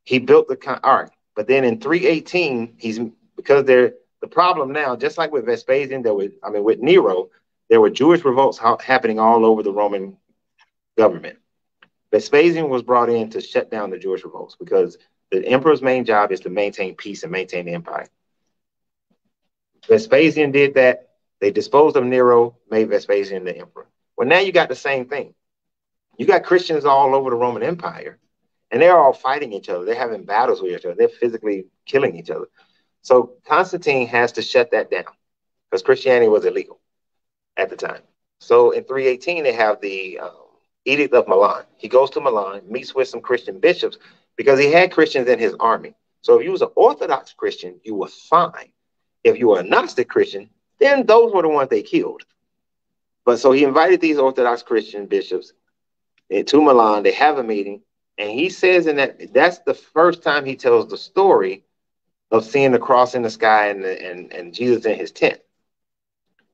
he built the ark. But then in 318, the problem now, just like with Vespasian, with Nero, there were Jewish revolts happening all over the Roman government. Vespasian was brought in to shut down the Jewish revolts because the emperor's main job is to maintain peace and maintain the empire. Vespasian did that. They disposed of Nero, made Vespasian the emperor. Well, now you got the same thing. You got Christians all over the Roman Empire, and they're all fighting each other. They're having battles with each other. They're physically killing each other. So Constantine has to shut that down because Christianity was illegal at the time. So in 318, they have the Edict of Milan. He goes to Milan, meets with some Christian bishops because he had Christians in his army. So if you was an Orthodox Christian, you were fine. If you were a Gnostic Christian, then those were the ones they killed. But so he invited these Orthodox Christian bishops to Milan. They have a meeting, and he says that's the first time he tells the story of seeing the cross in the sky and Jesus in his tent.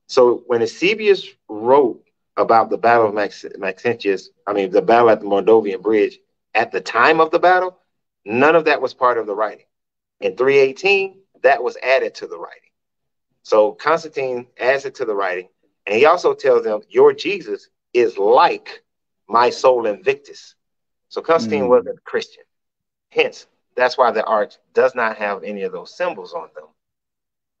So when Eusebius wrote about the Battle of Maxentius, the battle at the Moldavian Bridge, at the time of the battle, none of that was part of the writing. In 318, that was added to the writing. So Constantine adds it to the writing, and he also tells them, your Jesus is like my soul Invictus. So Constantine
Mm.
wasn't a Christian. Hence, that's why the arch does not have any of those symbols on them,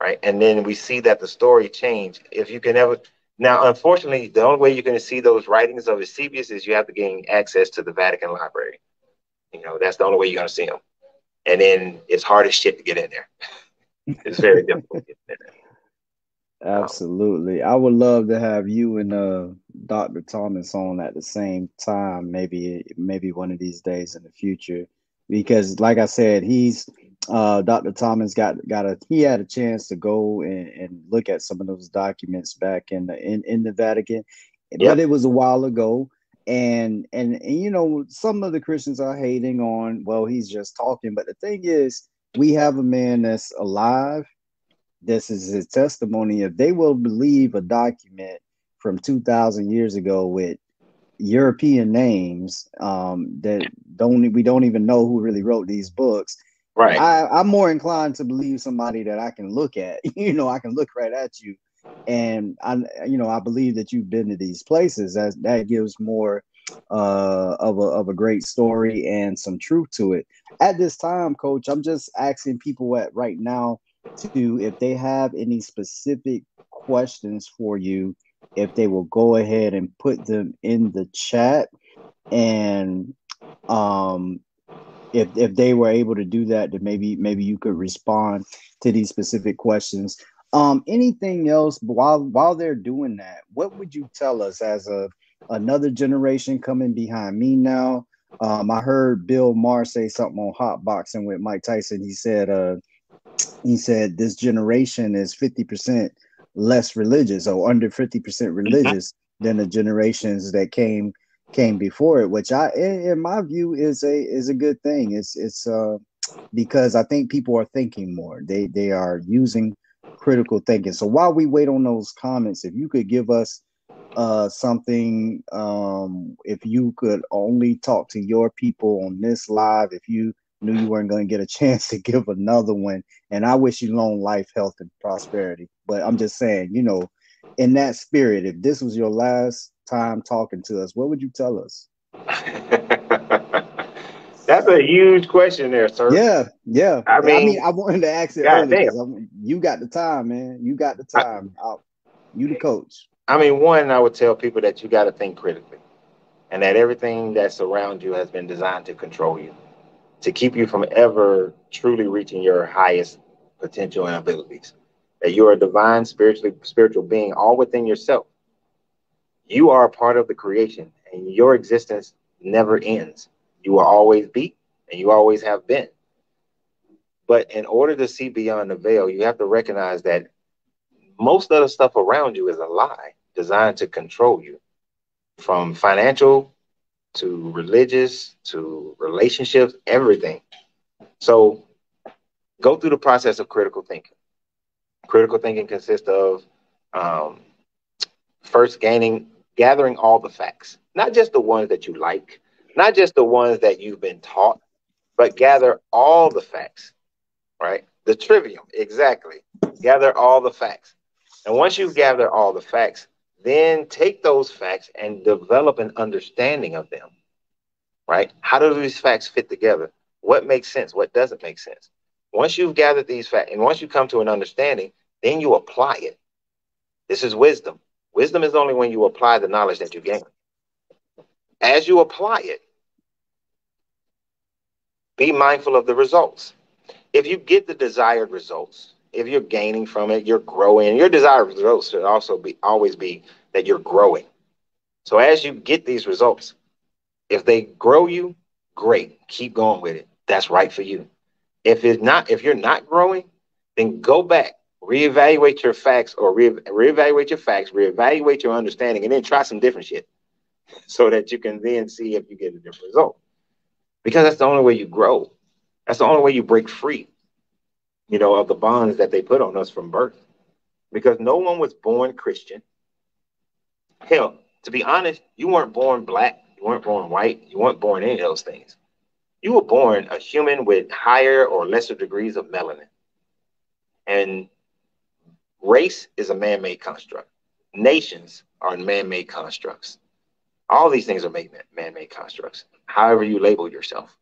right? And then we see that the story changed. If you can ever now, unfortunately, the only way you're going to see those writings of Eusebius is you have to gain access to the Vatican Library. That's the only way you're going to see them. And then it's hard as shit to get in there. It's very difficult to get in there.
Absolutely. I would love to have you and Dr. Thomas on at the same time, maybe one of these days in the future. Because like I said, he's Dr. Thomas he had a chance to go and look at some of those documents back in the Vatican, but
Yep.
it was a while ago. And some of the Christians are hating on, well, he's just talking. But the thing is, we have a man that's alive. This is his testimony. If they will believe a document from 2,000 years ago with European names that we don't even know who really wrote these books,
Right.
I'm more inclined to believe somebody that I can look at. I can look right at you, and I believe that you've been to these places. That gives more of a great story and some truth to it. At this time, Coach, I'm just asking people at right now to, if they have any specific questions for you, if they will go ahead and put them in the chat, and um if they were able to do that, then maybe you could respond to these specific questions. Anything else while they're doing that? What would you tell us as another generation coming behind me now? I heard Bill Maher say something on Hot Boxing with Mike Tyson. He said this generation is 50% less religious or under 50% religious than the generations that came before it, which in my view is a good thing. It's because I think people are thinking more. They are using critical thinking. So while we wait on those comments, if you could give us something, if you could only talk to your people on this live, if you knew you weren't going to get a chance to give another one, and I wish you long life, health, and prosperity. But I'm just saying, in that spirit, if this was your last time talking to us, what would you tell us?
That's a huge question there, sir.
Yeah.
I mean,
I wanted to ask it early
goddamn.
because you got the time, man. You got the time. You the coach.
I mean, one, I would tell people that you got to think critically, and that everything that's around you has been designed to control you, to keep you from ever truly reaching your highest potential and abilities. That you are a divine, spiritual being, all within yourself. You are a part of the creation, and your existence never ends. You will always be, and you always have been. But in order to see beyond the veil, you have to recognize that most of the stuff around you is a lie designed to control you, from financial to religious to relationships, everything. So go through the process of critical thinking. Critical thinking consists of um, first gathering all the facts, not just the ones that you like, not just the ones that you've been taught, but gather all the facts, right? The trivium, exactly. Gather all the facts. And once you've gathered all the facts, then take those facts and develop an understanding of them, right? How do these facts fit together? What makes sense? What doesn't make sense? Once you've gathered these facts and once you come to an understanding, then you apply it. This is wisdom. Wisdom is only when you apply the knowledge that you gain. As you apply it, be mindful of the results. If you get the desired results, if you're gaining from it, you're growing. Your desired results should also be always be that you're growing. So as you get these results, if they grow you, great. Keep going with it. That's right for you. If you're not growing, then go back, reevaluate your facts or reevaluate your facts, reevaluate your understanding, and then try some different shit so that you can then see if you get a different result. Because that's the only way you grow. That's the only way you break free, of the bonds that they put on us from birth. Because no one was born Christian. Hell, to be honest, you weren't born black, you weren't born white, you weren't born any of those things. You were born a human with higher or lesser degrees of melanin. And race is a man made construct. Nations are man made constructs. All these things are man made constructs, however you label yourself.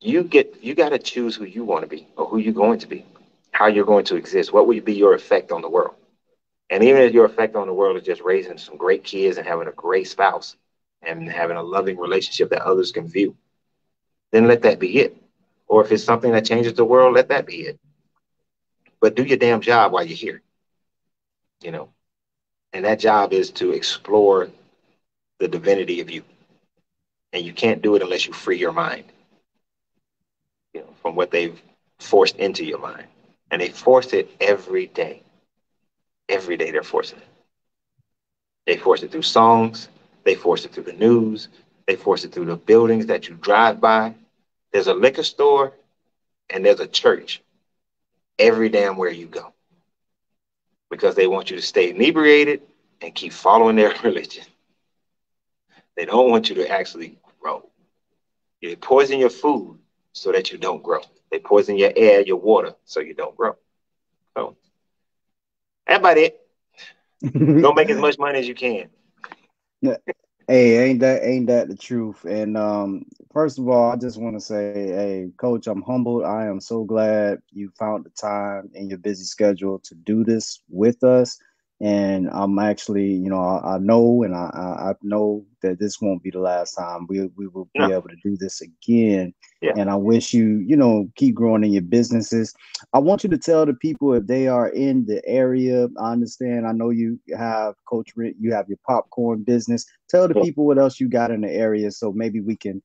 You got to choose who you want to be or who you're going to be, how you're going to exist. What will be your effect on the world? And even if your effect on the world is just raising some great kids and having a great spouse and having a loving relationship that others can view, then let that be it. Or if it's something that changes the world, let that be it. But do your damn job while you're here, you know. And that job is to explore the divinity of you. And you can't do it unless you free your mind, from what they've forced into your mind. And they force it every day. Every day they're forcing it. They force it through songs. They force it through the news. They force it through the buildings that you drive by. There's a liquor store and there's a church every damn where you go because they want you to stay inebriated and keep following their religion. They don't want you to actually grow. They poison your food so that you don't grow. They poison your air, your water, so you don't grow. So that's about it. Go make as much money as you can.
Hey, ain't that the truth? And first of all, I just want to say, hey, Coach, I'm humbled. I am so glad you found the time in your busy schedule to do this with us. And I'm actually, I know, and I know that this won't be the last time we will be
No.
able to do this again.
Yeah.
And I wish you, keep growing in your businesses. I want you to tell the people if they are in the area. I understand. I know you have Coach Rick, you have your popcorn business. Tell the
Yeah.
people what else you got in the area, so maybe we can,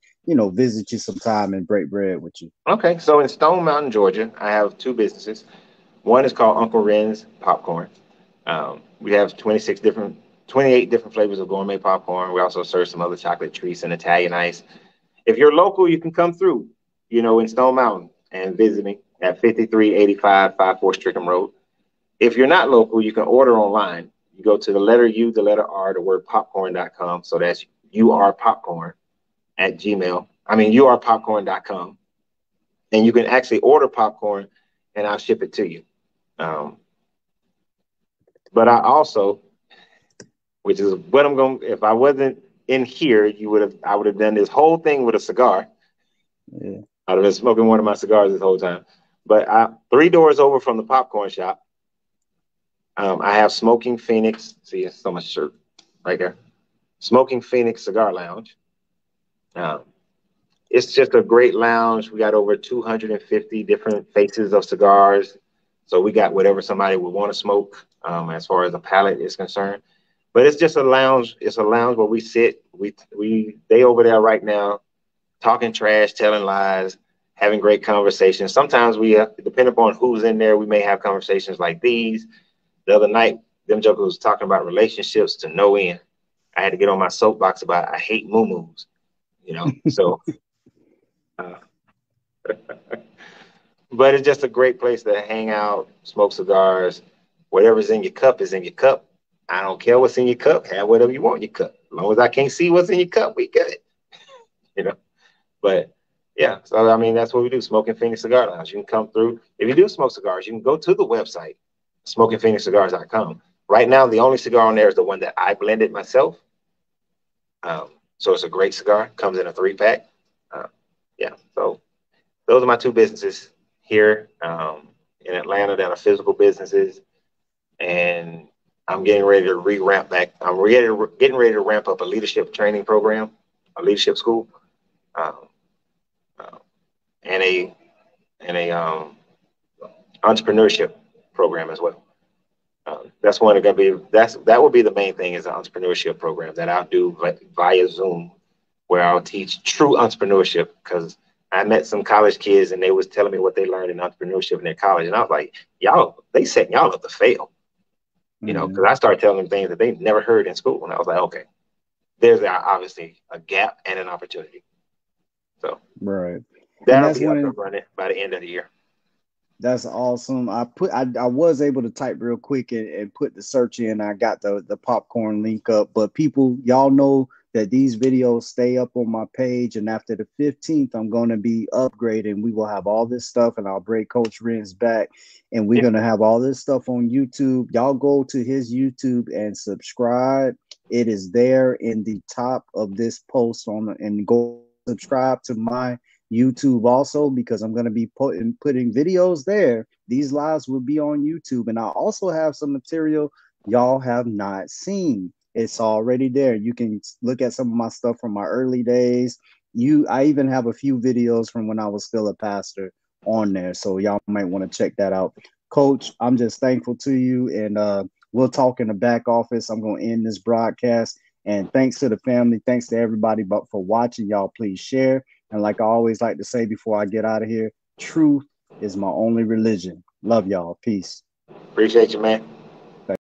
visit you sometime and break bread with you.
Okay. So in Stone Mountain, Georgia, I have two businesses. One is called Uncle Ren's Popcorn. We have 28 different flavors of gourmet popcorn. We also serve some other chocolate treats and Italian ice. If you're local, you can come through, in Stone Mountain and visit me at 5385 54 Strickham Road. If you're not local, you can order online. You go to the letter U, the letter R, the word popcorn.com. So that's popcorn at Gmail. I mean, popcorn.com. And you can actually order popcorn and I'll ship it to you. Um, but I also, which is what I'm going if I wasn't in here, I would have done this whole thing with a cigar.
Yeah.
I'd have been smoking one of my cigars this whole time. But 3 doors over from the popcorn shop, I have Smoking Phoenix. See, it's so much shirt right there. Smoking Phoenix Cigar Lounge. Um, it's just a great lounge. We got over 250 different faces of cigars. So we got whatever somebody would want to smoke as far as the palate is concerned. But it's just a lounge. It's a lounge where we sit. They over there right now talking trash, telling lies, having great conversations. Sometimes depending upon who's in there, we may have conversations like these. The other night, them jokers was talking about relationships to no end. I had to get on my soapbox about I hate moo-moos, So, uh, but it's just a great place to hang out, smoke cigars. Whatever's in your cup is in your cup. I don't care what's in your cup. Have whatever you want in your cup. As long as I can't see what's in your cup, we good. You know. But yeah, so I mean that's what we do. Smoking Phoenix Cigar Lounge. You can come through. If you do smoke cigars, you can go to the website, smokingphoenixcigars.com. Right now, the only cigar on there is the one that I blended myself. So it's a great cigar. Comes in a 3-pack. Yeah. So those are my two businesses here in Atlanta that are physical businesses, and I'm getting ready to re-ramp back. Getting ready to ramp up a leadership training program, a leadership school, um, uh, and a entrepreneurship program as well. That's one gonna be that will be the main thing is an entrepreneurship program that I'll do via Zoom, where I'll teach true entrepreneurship because I met some college kids and they was telling me what they learned in entrepreneurship in their college, and I was like, they setting y'all up to fail, because I started telling them things that they never heard in school, and I was like, okay, there's obviously a gap and an opportunity. So
Right. And
that'll
that's
be up
when
and running by the end of the year.
That's awesome. I was able to type real quick and put the search in. I got the popcorn link up. But people, y'all know that these videos stay up on my page. And after the 15th, I'm going to be upgrading. We will have all this stuff and I'll break Coach Ren's back. And we're
Yeah.
going to have all this stuff on YouTube. Y'all go to his YouTube and subscribe. It is there in the top of this post and go subscribe to my YouTube also, because I'm going to be putting videos there. These lives will be on YouTube, and I also have some material y'all have not seen. It's already there. You can look at some of my stuff from my early days. I even have a few videos from when I was still a pastor on there, so y'all might want to check that out. Coach, I'm just thankful to you, and we'll talk in the back office. I'm going to end this broadcast, and thanks to the family, thanks to everybody for watching. Y'all please share. And like I always like to say before I get out of here, truth is my only religion. Love y'all. Peace.
Appreciate you, man.